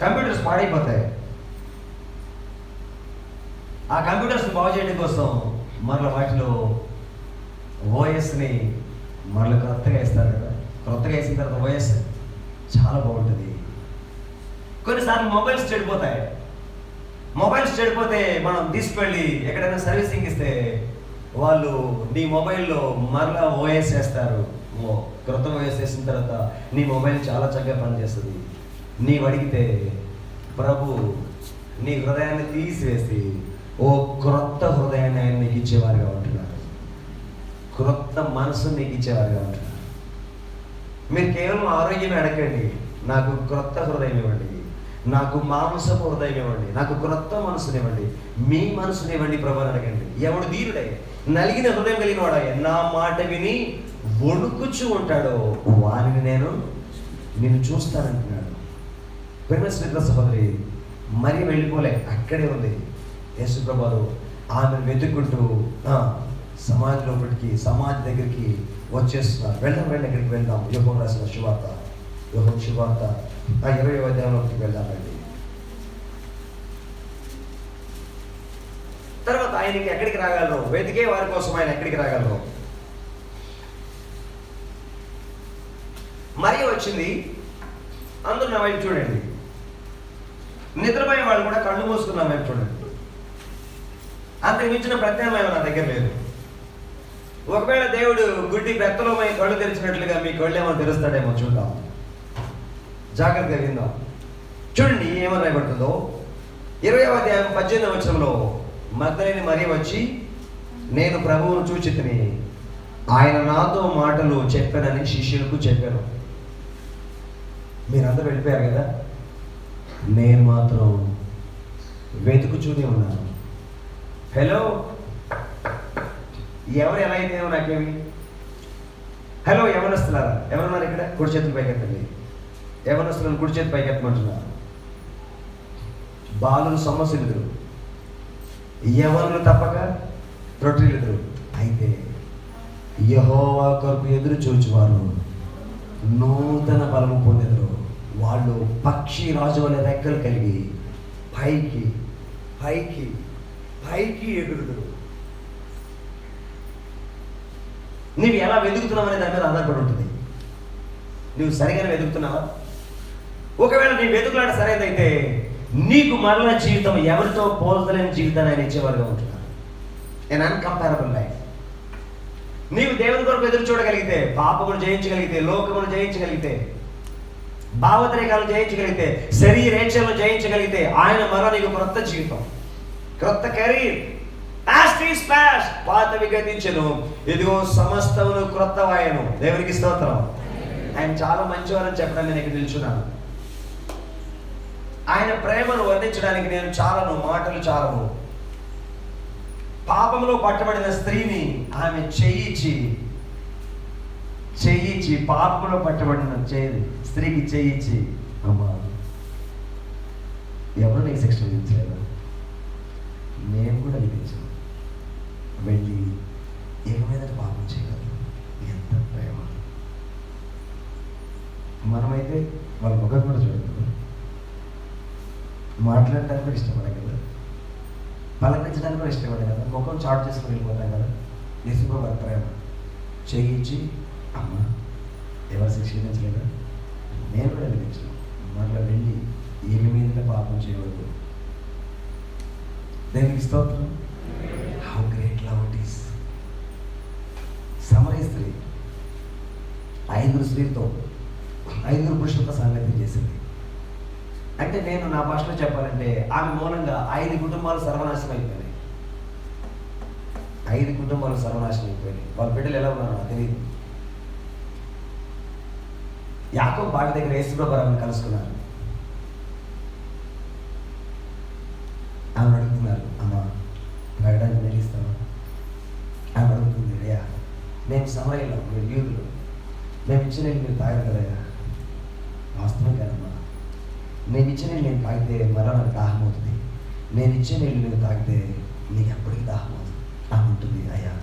కంప్యూటర్స్ పాడైపోతాయి. ఆ కంప్యూటర్స్ బాగు చేయడం కోసం మరల వాటిలో ఓఎస్ని మరల కొత్తగా వేస్తారు కదా. కొత్తగా వేసిన తర్వాత ఓఎస్ చాలా బాగుంటుంది. కొన్నిసార్లు మొబైల్స్ చెడిపోతే మనం తీసుకెళ్ళి ఎక్కడైనా సర్వీసింగ్ ఇస్తే వాళ్ళు నీ మొబైల్లో మరలా ఓఎస్ వేస్తారు. క్రొత్త ఓఎస్ వేసిన తర్వాత నీ మొబైల్ చాలా చక్కగా పనిచేస్తుంది. నీవు అడిగితే ప్రభు నీ హృదయాన్ని తీసివేసి ఓ క్రొత్త హృదయాన్ని ఆయన నీకు ఇచ్చేవారుగా ఉంటున్నారు. క్రొత్త మనసు నీకు ఇచ్చేవారుగా ఉంటున్నారు. మీరు కేవలం ఆరోగ్యమే అడగండి, నాకు క్రొత్త హృదయం ఇవ్వండి, నాకు మాంసపు హృదయం ఇవ్వండి, నాకు క్రొత్త మనసునివ్వండి, మీ మనసునివ్వండి ప్రభు అని అడగండి. ఎవడు దీనుడై నలిగిన హృదయం కలిగిన వాడై నా మాట విని వణుకుచూ ఉంటాడో వారిని నేను నిన్ను చూస్తానంటున్నాడు. ప్రేమ సహోదరి మరి వెళ్ళిపోలే, అక్కడే ఉంది. యేసు ప్రభువు ఆమెను వెతుక్కుంటూ సమాధి లోపలికి, సమాధి దగ్గరికి వచ్చేస్తున్నారు. వెళ్దాం ఎక్కడికి వెళ్దాం? యోహోను రాసిన శువార్త, యోహోను శువార్త 20వ అధ్యాయంలోకి వెళ్దామండి. తర్వాత ఆయనకి ఎక్కడికి రాగలరు? వెతికే వారి కోసం ఆయన ఎక్కడికి రాగలరు? మరియ వచ్చింది, అందరూ నా వైపు చూడండి. నిద్రపోయే వాళ్ళు కూడా కళ్ళు మూసుకున్న వైపు చూడండి. అంతకు మించిన ప్రత్యామ్నాయం నా దగ్గర లేదు. ఒకవేళ దేవుడు గుడ్డి బెత్తలోమై కళ్ళు తెరిచినట్లుగా మీ కళ్ళు ఏమో తెరుస్తాడేమో చూద్దాం. జాగ్రత్తగా విందాం. చూడండి ఏమని రాయబడుతుందో. 20వ అధ్యాయం 18వ వచనంలో మగ్దలేని మరియ వచ్చి, నేను ప్రభువును చూచితిని, ఆయన నాతో మాటలు చెప్పానని శిష్యులకు చెప్పాను. మీరందరూ వెళ్ళిపోయారు కదా, నేను మాత్రం వెతుకుచూనే ఉన్నాను. హలో, ఎవరు ఎలా అయితే నాకేమి. హలో యవనస్తులారా, ఎవరున్నారు ఇక్కడ? కుడి చేతులు పైకెత్తండి. యవనస్తులను కుడి చేతి పైకెత్తమంటున్నారు. బాలురు సమస్యలుదురు, యవనులు తప్పక రొట్టెలుదురు. అయితే యెహోవా కొరకు ఎదురు చూచువారు నూతన బలము పొందెదరు. వాళ్ళు పక్షి రాజు వలె రెక్కలు కలిగి పైకి పైకి పైకి ఎగురుదురు. నువ్వు ఎలా వెతుకుతున్నావు అనే దాని మీద ఆధారపడి ఉంటుంది. నువ్వు సరిగానే వెతుకుతున్నావా? ఒకవేళ నీ వెతుకులాట సరైనదైతే నీకు మరణ జీవితం ఎవరితో పోల్చలేని జీవితాన్ని ఆయన ఇచ్చేవారుగా ఉంటున్నారు. ఎన్ అన్కంపారబుల్ లైఫ్. నీవు దేవుని కొరకు ఎదురు చూడగలిగితే, పాపమును జయించగలిగితే, లోకమును జయించగలిగితే, భావోద్రేకాలను జయించగలిగితే, శరీరేచ్ఛలను జయించగలిగితే, ఆయన మరో నీకు క్రొత్త జీవితం, క్రొత్త కెరీర్. పాస్ట్ ఈస్ పాస్ట్, పాతవి గతించెను, ఇదిగో సమస్తమును క్రొత్తవాయను. దేవునికి స్తోత్రం. ఆయన చాలా మంచివారని చెప్పడానికి నేను ఇక్కడ నిల్చున్నాను. ఆయన ప్రేమను వర్ణించడానికి నేను చాలను, మాటలు చాలను. పాపంలో పట్టబడిన స్త్రీని ఆమె చేయించి పాపంలో పట్టబడిన స్త్రీకి చేయించి, అమ్మా ఎవరు నీకు శిక్ష విధించలేదు, నేను కూడా విధించాను, వెళ్ళి ఏమైనా పాపం చేయగలరు. ఎంత ప్రేమ! మనమైతే వాళ్ళ ముఖం కూడా చూడదు, మాట్లాడటానికి కూడా ఇష్టపడే కదా, పలకరించడానికి కూడా ఇష్టపడే కదా, ముఖం చాటు చేసుకుని వెళ్ళిపోతాం కదా. నిజంగా వాళ్ళ ప్రేమ చేయించి, అమ్మ ఎవరు శిక్ష విధించలేదా, నేను కూడా విధించాను, మళ్ళీ వెళ్ళి ఏమి మీద పాపం చేయవద్దు. దేవునికి స్తోత్రం. How great love it is. సమరయ స్త్రీ 5 స్త్రీలతో 5 పురుషులతో సాంగత్యం చేసింది. అంటే నేను నా భాషలో చెప్పాలంటే ఆమె మూలంగా 5 కుటుంబాలు సర్వనాశనం అయిపోయినాయి. 5 కుటుంబాలు సర్వనాశనం అయిపోయినాయి. వాళ్ళ బిడ్డలు ఎలా ఉన్నారో నాకు తెలియదు. యాకోబు బావి దగ్గర యేసుప్రభువుని కలుసుకున్నారు. ఆమె అడుగుతున్నారు, అమ్మ తాగడానికి నీళ్ళు ఇస్తావా? ఆమె అడుగుతుంది, అయ్యా మేము సమరయ్యలో, మీరు యూదులు, మేము ఇచ్చిన నీళ్ళు మీరు తాగరు కదయ్యా. వాస్తవం కదమ్మా, నేను ఇచ్చిన నీళ్ళు నేను తాగితే మరలా నాకు దాహం అవుతుంది, నేను ఇచ్చే నీళ్ళు నువ్వు తాగితే నీకు ఎప్పటికీ దాహం అవుతుంది. ఆమె ఉంటుంది, అయ్యా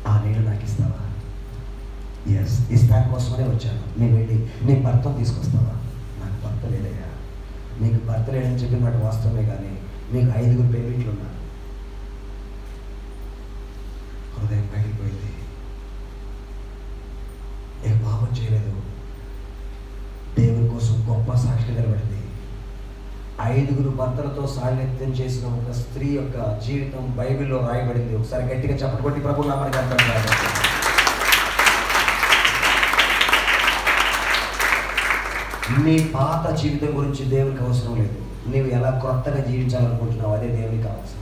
ఆ నీళ్ళు నాకు ఇస్తావా? ఎస్, ఇస్తాను కోసమనే వచ్చాను. నేను వెళ్ళి నీ భర్తను తీసుకొస్తావా? నాకు భర్త లేదయ్యా. నీకు భర్త లేదని చెప్పిన మాట వాస్తవమే, కానీ మీకు 5 పేరెంట్లు ఉన్నారు. హృదయం పగిలిపోయింది. ఏ పాపం చేయలేదు, దేవుని కోసం గొప్ప సాక్షి నిలబడింది. 5 భర్తలతో సాంగత్యం చేసిన ఒక స్త్రీ యొక్క జీవితం బైబిల్లో రాయబడింది. ఒకసారి గట్టిగా చప్పట్లు కొట్టి ప్రభు నామానికి అర్థం కాదు. నీ పాత జీవితం గురించి దేవునికి అవసరం లేదు. నీవు ఎలా క్రొత్తగా జీవించాలనుకుంటున్నావు అదే దేవునికి కావాల్సింది.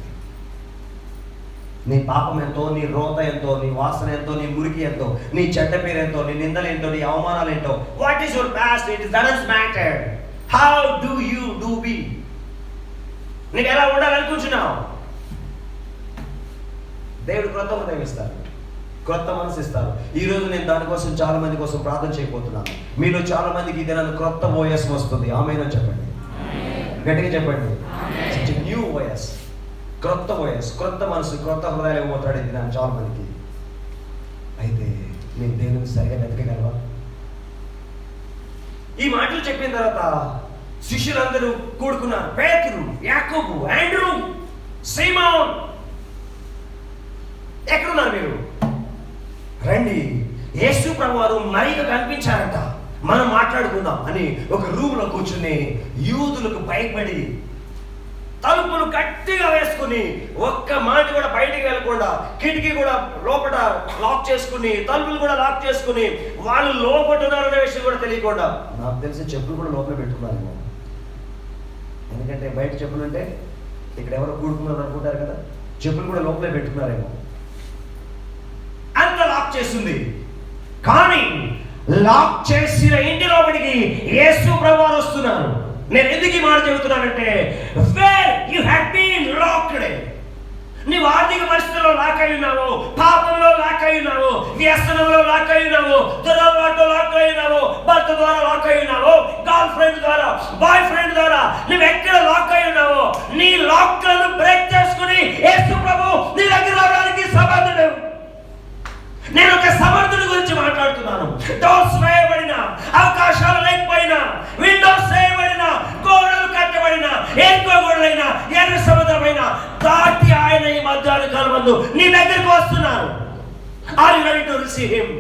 నీ పాపం ఎంతో, నీ రోత ఎంతో, నీ వాసన ఎంతో, నీ మురికి ఎంతో, నీ చెడ్డ పేరు ఎంతో, నీ నిందలు ఏంటో, నీ అవమానాలు ఏంటో, what is your past? It doesn't matter. How do you do be? నీకు ఎలా ఉండాలనుకుంటున్నావు? దేవుడు క్రొత్త హృదయం ఇస్తారు, క్రొత్త మనసు ఇస్తారు. ఈరోజు నేను దానికోసం చాలా మంది కోసం ప్రార్థన చేయబోతున్నాను. మీలో చాలా మందికి ఇది నన్ను క్రొత్త ఓఎస్ వస్తుంది. ఆమేన్ చెప్పండి, గట్టిగా చెప్పండి. న్యూ ఓఎస్, క్రొత్త ఓఎస్, క్రొత్త మనసు, క్రొత్త హృదయాలు ఇవ్వబోతాడు ఇది నాకు చాలా మందికి. అయితే నేను దేవుని సరిగా వెతకగలవా? ఈ మాటలు చెప్పిన తర్వాత శిష్యులందరూ కూడుకున్నారు. పేతురు, యాకోబు, ఆండ్రూ, సీమోన్, ఎక్కడున్నారు మీరు? రండి. యేసు ప్రభువారు మరీగా కనిపించారంట, మనం మాట్లాడుకుందాం అని ఒక రూమ్లో కూర్చుని యూదులకు భయపడి తలుపులు గట్టిగా వేసుకుని ఒక్క మాట కూడా బయటికి వెళ్ళకుండా కిటికీ కూడా లోపల లాక్ చేసుకుని తలుపులు కూడా లాక్ చేసుకుని వాళ్ళు లోపల ఉన్నారనే విషయం కూడా తెలియకుండా, నాకు తెలిసి చెప్పులు కూడా లోపల పెట్టుకున్నారేమో. ఎందుకంటే బయట చెప్పులు అంటే ఇక్కడ ఎవరో కూడుకున్నారు అనుకుంటారు కదా, చెప్పులు కూడా లోపలే పెట్టుకున్నారేమో. అంత లాక్ చేస్తుంది. కానీ లాక్ చేసిన ఇంటి లోపలికి యేసు ప్రభువారు వస్తున్నారు. నేను ఎందుకు ఈ మాట చెబుతున్నానంటే, where you have been locked, నీవు ఆర్థిక పరిస్థితుల్లో లాక్ అయి ఉన్నావు, పాపంలో లాక్ అయి ఉన్నావు, వ్యసనంలో లాక్ అయి ఉన్నావు, దురలవాటులో లాక్ అయి ఉన్నావు, భర్త ద్వారా లాక్ అయి ఉన్నావు, గర్ల్ ఫ్రెండ్ ద్వారా, బాయ్ ఫ్రెండ్ ద్వారా నువ్వు ఎక్కడ లాక్ అయి ఉన్నావో, నీ లాక్లను బ్రేక్ చేసుకుని యేసు ప్రభు నీ దగ్గర రావడానికి సమర్థుడు. నేను ఒక సమర్థుడి గురించి మాట్లాడుతున్నాను. డోర్స్ వేయబడిన, అవకాశాలు లేకపోయినా, విండోస్ వేయబడిన, గోడలు కట్టబడిన, ఎక్కువ గోడలైన, ఎర్ర సముద్రమైన దాటి ఆయన ఈ మధ్యాహ్న కాలమందు నీ దగ్గరికి వస్తున్నారు. Are you ready to receive him?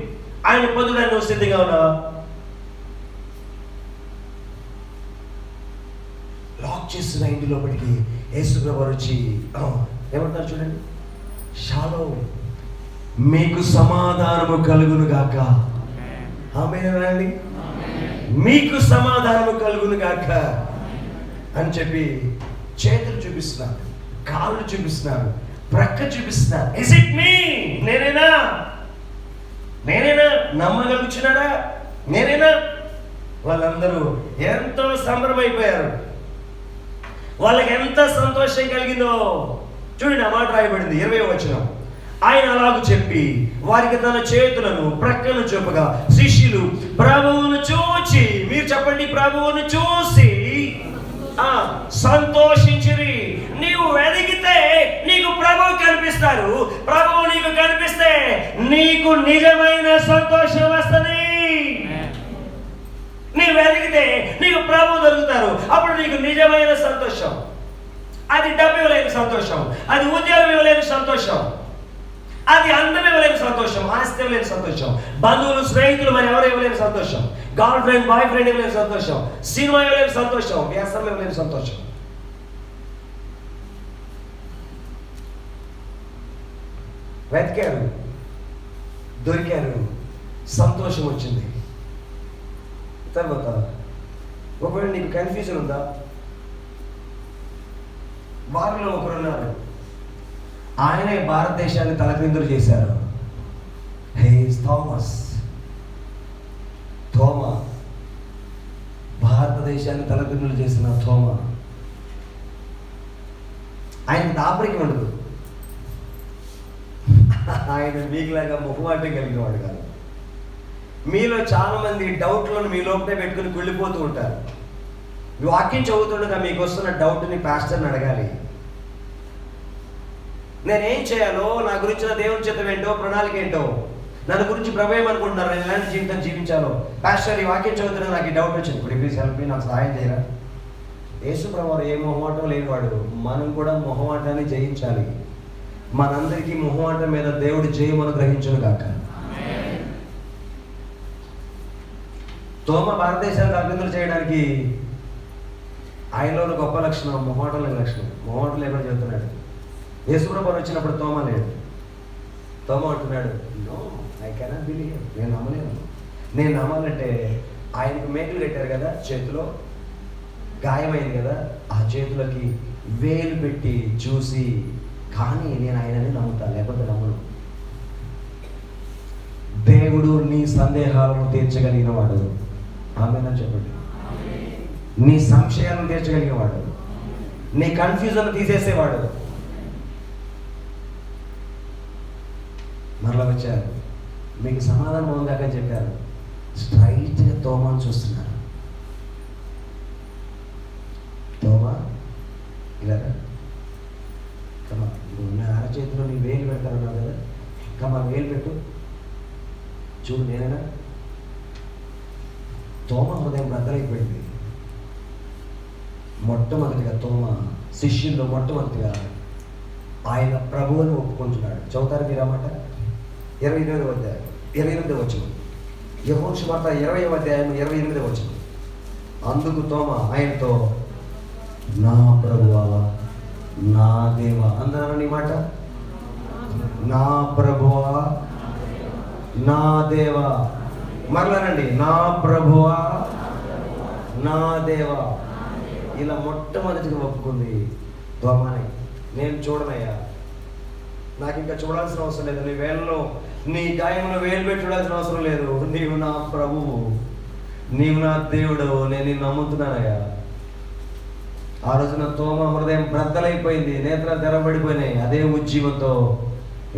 ఆయన పొందడానికి నువ్వు సిద్ధంగా ఉన్నావా? లాక్ చేస్తున్న ఇంటి లోపలికి యేసు ప్రభువు వచ్చి ఏమంటారు చూడండి, షాలోమ్, మీకు సమాధానము కలుగును గాక. ఆమేనండి. మీకు సమాధానము కలుగును గాక అని చెప్పి చేతులు చూపిస్తున్నారు, కాళ్ళు చూపిస్తున్నారు, ప్రక్క చూపిస్తున్నారు. ఇస్ ఇట్ మీ? నేనేనా నమ్మగలుగుతున్నారా? నేనేనా? వాళ్ళందరూ ఎంతో సంబరమైపోయారు. వాళ్ళకి ఎంత సంతోషం కలిగిందో చూడండి. ఆ మాట రాయబడింది 20వ వచనం. ఆయన అలాగూ చెప్పి వారికి తన చేతులను ప్రక్కను చూపగా శిష్యులు ప్రభువును చూచి, మీరు చెప్పండి, ప్రభువును చూసి సంతోషించిరి. నీవు వెదిగితే నీకు ప్రభువు కనిపిస్తారు. ప్రభువు నీకు కనిపిస్తే నీకు నిజమైన సంతోషం వస్తుంది. నీవు వెదిగితే నీకు ప్రభువు దొరుకుతారు. అప్పుడు నీకు నిజమైన సంతోషం. అది డబ్బు ఇవ్వలేని సంతోషం, అది ఉద్యోగం ఇవ్వలేని సంతోషం, అది అందం ఇవ్వలేని సంతోషం, ఆస్తి ఇవ్వలేని సంతోషం, బంధువులు స్నేహితులు మరి ఎవరు ఇవ్వలేని సంతోషం, గర్ల్ ఫ్రెండ్ బాయ్ ఫ్రెండ్ ఇవ్వలేని సంతోషం, సినిమా ఇవ్వలేని సంతోషం, వ్యసనం ఇవ్వలేని సంతోషం. వెతికారు, దొరికారు, సంతోషం వచ్చింది. తర్వాత ఒకవేళ నీకు కన్ఫ్యూజన్ ఉందా? వారిలో ఒకరున్నారు, ఆయనే భారతదేశాన్ని తలక్రిందులు చేశారు. థోమా, భారతదేశాన్ని తలక్రిందులు చేసిన థోమా. ఆయనకి దాపరికి ఉండదు. ఆయన మీకులాగా మొహమాటం కలిగిన వాడు కాదు. మీలో చాలా మంది డౌట్లను మీ లోపలే పెట్టుకుని కుళ్ళిపోతూ ఉంటారు. వాక్యం చదువుతుండగా మీకు వస్తున్న డౌట్ని పాస్టర్ని అడగాలి. నేనేం చేయాలో, నా గురించిన దేవుని చిత్తం ఏంటో, ప్రణాళిక ఏంటో, నన్ను గురించి ప్రభు ఏమనుకుంటున్నారు, నేను ఎలాంటి జీవితం జీవించాలో. పాస్టర్, ఈ వాక్యం చదువుతున్నా నాకు ఈ డౌట్ వచ్చింది, ఇప్పుడు ప్లీజ్ హెల్ప్ మీ, నాకు సహాయం చేయరా? యేసు ప్రభువు ఏ మొహమాటం లేనివాడు. మనం కూడా మొహమాటాన్ని జయించాలి. మనందరికీ మొహమాటం మీద దేవుడు జయమును గ్రహించును గాక. తోమ భారతదేశానికి అభివృద్ధులు చేయడానికి ఆయనలో గొప్ప లక్షణం మొహమాటం లేని లక్షణం. మొహమాటం లేకుండా చెబుతున్నాడు. యేసు ప్రభువు వచ్చినప్పుడు తోమ లేడు. తోమ అంటున్నాడు, నో, ఐ కెనాట్ బిలీవ్, నేను నమ్మలేను. నేను నమ్మాలంటే ఆయనకు మేకులు కట్టారు కదా, చేతిలో గాయమైంది కదా, ఆ చేతులకి వేలు పెట్టి చూసి, కానీ నేను ఆయనని నమ్ముతాను, లేకపోతే నమ్మను. దేవుడు నీ సందేహాలను తీర్చగలిగిన వాడు. ఆమేనని చెప్పండి. నీ సంశయాలను తీర్చగలిగిన వాడు, నీ కన్ఫ్యూజన్ తీసేసేవాడు. మరలా వచ్చారు, మీకు సమాధానం ఉందాక చెప్పారు. స్ట్రైట్గా తోమాను చూస్తున్నారు. తోమా ఇలా కమా, నా అరచేతిలో నీ వేలు పెడతానన్నావు కదా, కమా వేలు పెట్టు, చూడు నేనేనా. తోమ హృదయం బద్దలైపోయింది. మొట్టమొదటిగా తోమ శిష్యుల్లో మొట్టమొదటిగా ఆయన ప్రభువుని ఒప్పుకుంటున్నాడు. చదువుతారు మీరు అన్నమాట. 28వ అధ్యాయం 28వ వచనం. యోహాను సువార్త 20వ అధ్యాయం 28వ వచనం. అందుకు తోమా ఆయనతో, నా ప్రభువా నా దేవా అందరూ ఈ మాట, నా ప్రభువా నా దేవా. మరలానండి, నా ప్రభువా నా దేవా. ఇలా మొట్టమొదటిగా ఒప్పుకుంది తోమాని. నేను చూడనయ్యా, నాకు ఇంకా చూడాల్సిన అవసరం లేదు, నీ వేళ్ళలో నీ గాయంలో వేలు పెట్టి చూడాల్సిన అవసరం లేదు, నీవు నా ప్రభువు, నీవు నా దేవుడు, నేను నిన్ను నమ్ముతున్నానయ్యా. ఆ రోజున తోమ హృదయం బ్రద్దలైపోయింది, నేత్రాలు తెరబడిపోయినాయి. అదే ఉజ్జీవంతో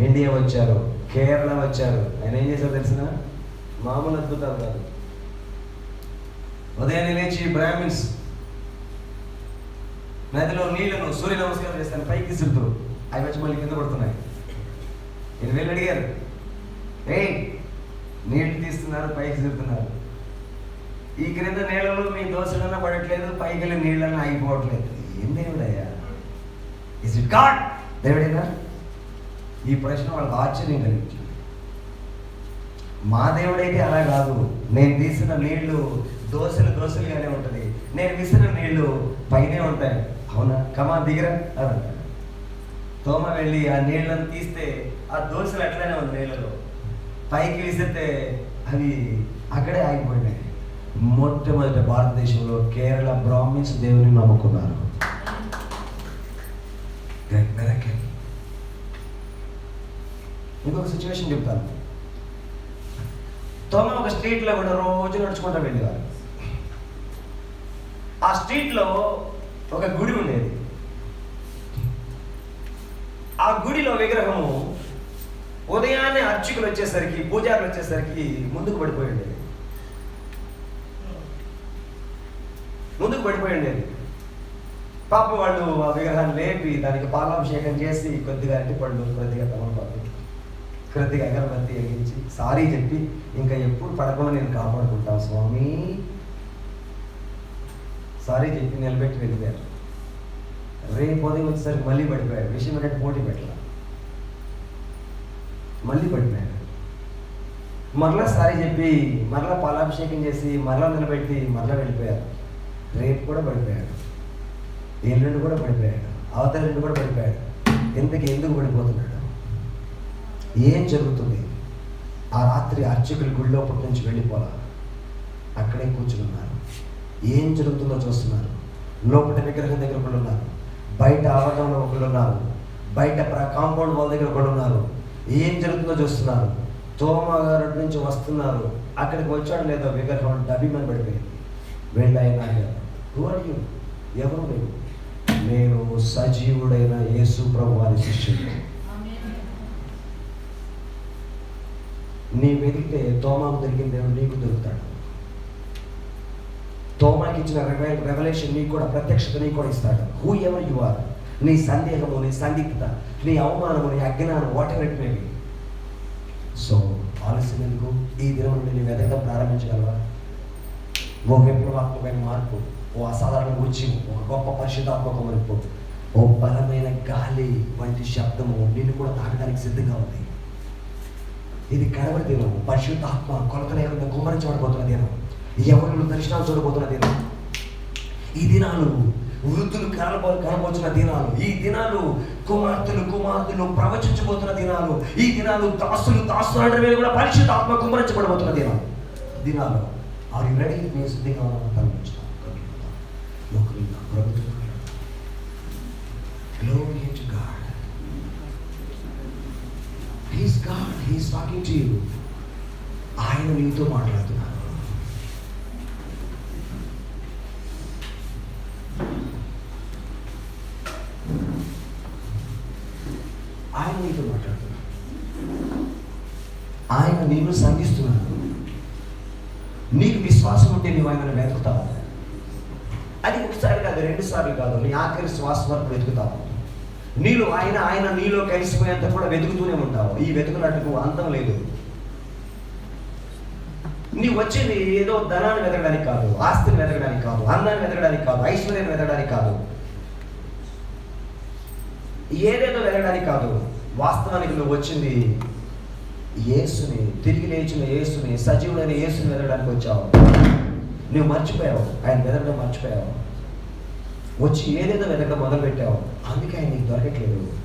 ఇండియా వచ్చారు, కేరళ వచ్చారు. ఆయన ఏం చేశారు తెలిసిన? మామూలు అద్భుతాలు కాదు. ఉదయాన్నే లేచి బ్రాహ్మిన్స్ నదిలో నీళ్లను సూర్య నమస్కారం చేస్తాను, పైకి విసురుతారు. అవి వచ్చి మళ్ళీ కింద పడుతున్నాయి. ఈయన వెళ్ళి అడిగారు, నీళ్లు తీస్తున్నారు, పైకి విసురుతున్నారు, ఈ క్రింద నీళ్ళలో మీ దోశలన్నా పడట్లేదు, పైకి వెళ్ళి నీళ్ళన్నా ఆగిపోవట్లేదు, ఏం దేవుడయ్యా? Is it God? దేవుడేనా? ఈ ప్రశ్న వాళ్ళకి ఆశ్చర్యం కలిగించింది. మా దేవుడైతే అలా కాదు, నేను తీసిన నీళ్లు దోశలుగానే ఉంటుంది, నేను విసిన నీళ్లు పైనే ఉంటాయి. అవునా? కమా దిగరా అని. తోమ వెళ్ళి ఆ నీళ్ళను తీస్తే ఆ దోశలు అట్లనే ఉంది నీళ్ళలో, పైకి విసిరితే అవి అక్కడే ఆగిపోయినాయి. మొట్టమొదటి భారతదేశంలో కేరళ బ్రాహ్మిన్స్ దేవుని నమ్ముకున్నారు. ఇంకొక సిచ్యువేషన్ చెప్తాను. తోమ ఒక స్ట్రీట్లో కూడా రోజు నడుచుకుంటూ వెళ్ళేవారు. ఆ స్ట్రీట్లో ఒక గుడి ఉండేది. ఆ గుడిలో విగ్రహము ఉదయాన్నే అర్చకులు వచ్చేసరికి, పూజారులు వచ్చేసరికి ముందుకు పడిపోయి ఉండేది. పాపం వాళ్ళు ఆ విగ్రహాన్ని లేపి దానికి పాలాభిషేకం చేసి కొద్దిగా అరటిపళ్ళు, కొద్దిగా తమలపాకు, కొద్దిగా అగరబత్తి వెలిగించి సారీ చెప్పి, ఇంకా ఎప్పుడు పడకుండా నేను కాపాడుకుంటాను స్వామి, సారీ చెప్పి నిలబెట్టి వెళ్ళిపోయారు. రేపు ఉదయం వచ్చేసరికి మళ్ళీ పడిపోయాడు. విషయం అంటే పోటీ పెట్టాల, మళ్ళీ పడిపోయాడు. మరలా సారీ చెప్పి, మరలా పాలాభిషేకం చేసి, మరలా నిలబెట్టి, మరలా వెళ్ళిపోయారు. రేపు కూడా పడిపోయాడు, ఎల్లుండి కూడా పడిపోయాడు, అవతల నుండి కూడా పడిపోయాడు. ఎందుకు పడిపోతున్నాడు? ఏం జరుగుతుంది? ఆ రాత్రి అర్చకులు గుడిలోపటి నుంచి వెళ్ళిపోలా, అక్కడే కూర్చుని ఉన్నారు. ఏం జరుగుతుందో చూస్తున్నారు. లోపల విగ్రహం దగ్గర ఒకళ్ళు ఉన్నారు, బయట ఆవరణంలో ఒకళ్ళు ఉన్నారు, బయట కాంపౌండ్ వాళ్ళ దగ్గర ఒకళ్ళు ఉన్నారు. ఏం జరుగుతుందో చూస్తున్నారు. తోమ గారి నుంచి వస్తున్నారు. అక్కడికి వచ్చాడు లేదో విగ్రహం డబ్బిమని పడిపోయింది. వెళ్ళైనా ఎవరు లేవు, నేను సజీవుడైన యేసు ప్రభు వారి శిష్యుడు. నీ వెతికితే తోమాకు దొరికిన దేవుడు నీకు దొరుకుతాడు. తోమాకి ఇచ్చిన రెవల్యూషన్ నీకు కూడా, ప్రత్యక్షత నీకు కూడా ఇస్తాడు. Whoever you are. నీ సందేహము, నీ సందిగ్ధత, నీ అవమానము, నీ అజ్ఞానం, whatever it may be. So ఆలస్యం ఎందుకు? ఈ దినం నుండి నీ వెతకడం ప్రారంభించగలవా? ఓ విప్లవాత్మకమైన మార్పు, ఓ అసాధారణ ఉద్యమం, ఒక గొప్ప పరిశుద్ధాత్మక మార్పు, ఓ బలమైన గాలి వంటి శబ్దము నిన్ను కూడా తాగడానికి సిద్ధంగా ఉంది. ఇది కడవరి దినం. పరిశుద్ధాత్మ కొలత లేకుండా కుమ్మరించబడిపోతున్న దినం. ఎవరు దర్శనాలు చూడబోతున్న దినం. ఈ దినాలు వృద్ధులు కనబోతున్న దినాలు. ఈ దినాలు కుమార్తెలు ప్రవచించబోతున్న దినాలు. ఈ దినాలు దాసుల మీద కూడా పరిశుద్ధాత్మ కుమ్మరించబడిపోతున్న దినాలు. Are you ready? నేను సిద్ధంగా ప్రారంభించుతాను. Glory to God. He's God. He's talking to you. ఆయన నీతో మాట్లాడుతున్నారు. ఆయన నీతో మాట్లాడుతున్నారు. ఆయన నిన్ను సంధిస్తున్నాడు. నీకు విశ్వాసం ఉంటే నువ్వు ఆయనను వెతుకుతావు. అది ఒకసారి కాదు, 2 సార్లు కాదు, నీ ఆఖరి శ్వాస వరకు వెతుకుతావు. ఆయన నీలో కలిసిపోయేంత కూడా వెతుకుతూనే ఉంటావు. ఈ వెతుకులాటకు అంతం లేదు. నీవు వచ్చేది ఏదో ధనాన్ని వెతకడానికి కాదు, ఆస్తిని వెతకడానికి కాదు, అందాన్ని వెతకడానికి కాదు, ఐశ్వర్యాన్ని వెతకడానికి కాదు. ఏదైనా వెళ్ళడానికి కాదు. వాస్తవానికి నువ్వు వచ్చింది యేసుని, తిరిగి లేచిన యేసుని, సజీవుడైన యేసుని వెళ్ళడానికి వచ్చావు. నువ్వు మర్చిపోయావు, ఆయన వెదకడం మర్చిపోయావు. వచ్చి ఏదేదో వెతకడం మొదలు పెట్టావు. అందుకే ఆయన నీకు దొరకట్లేదు.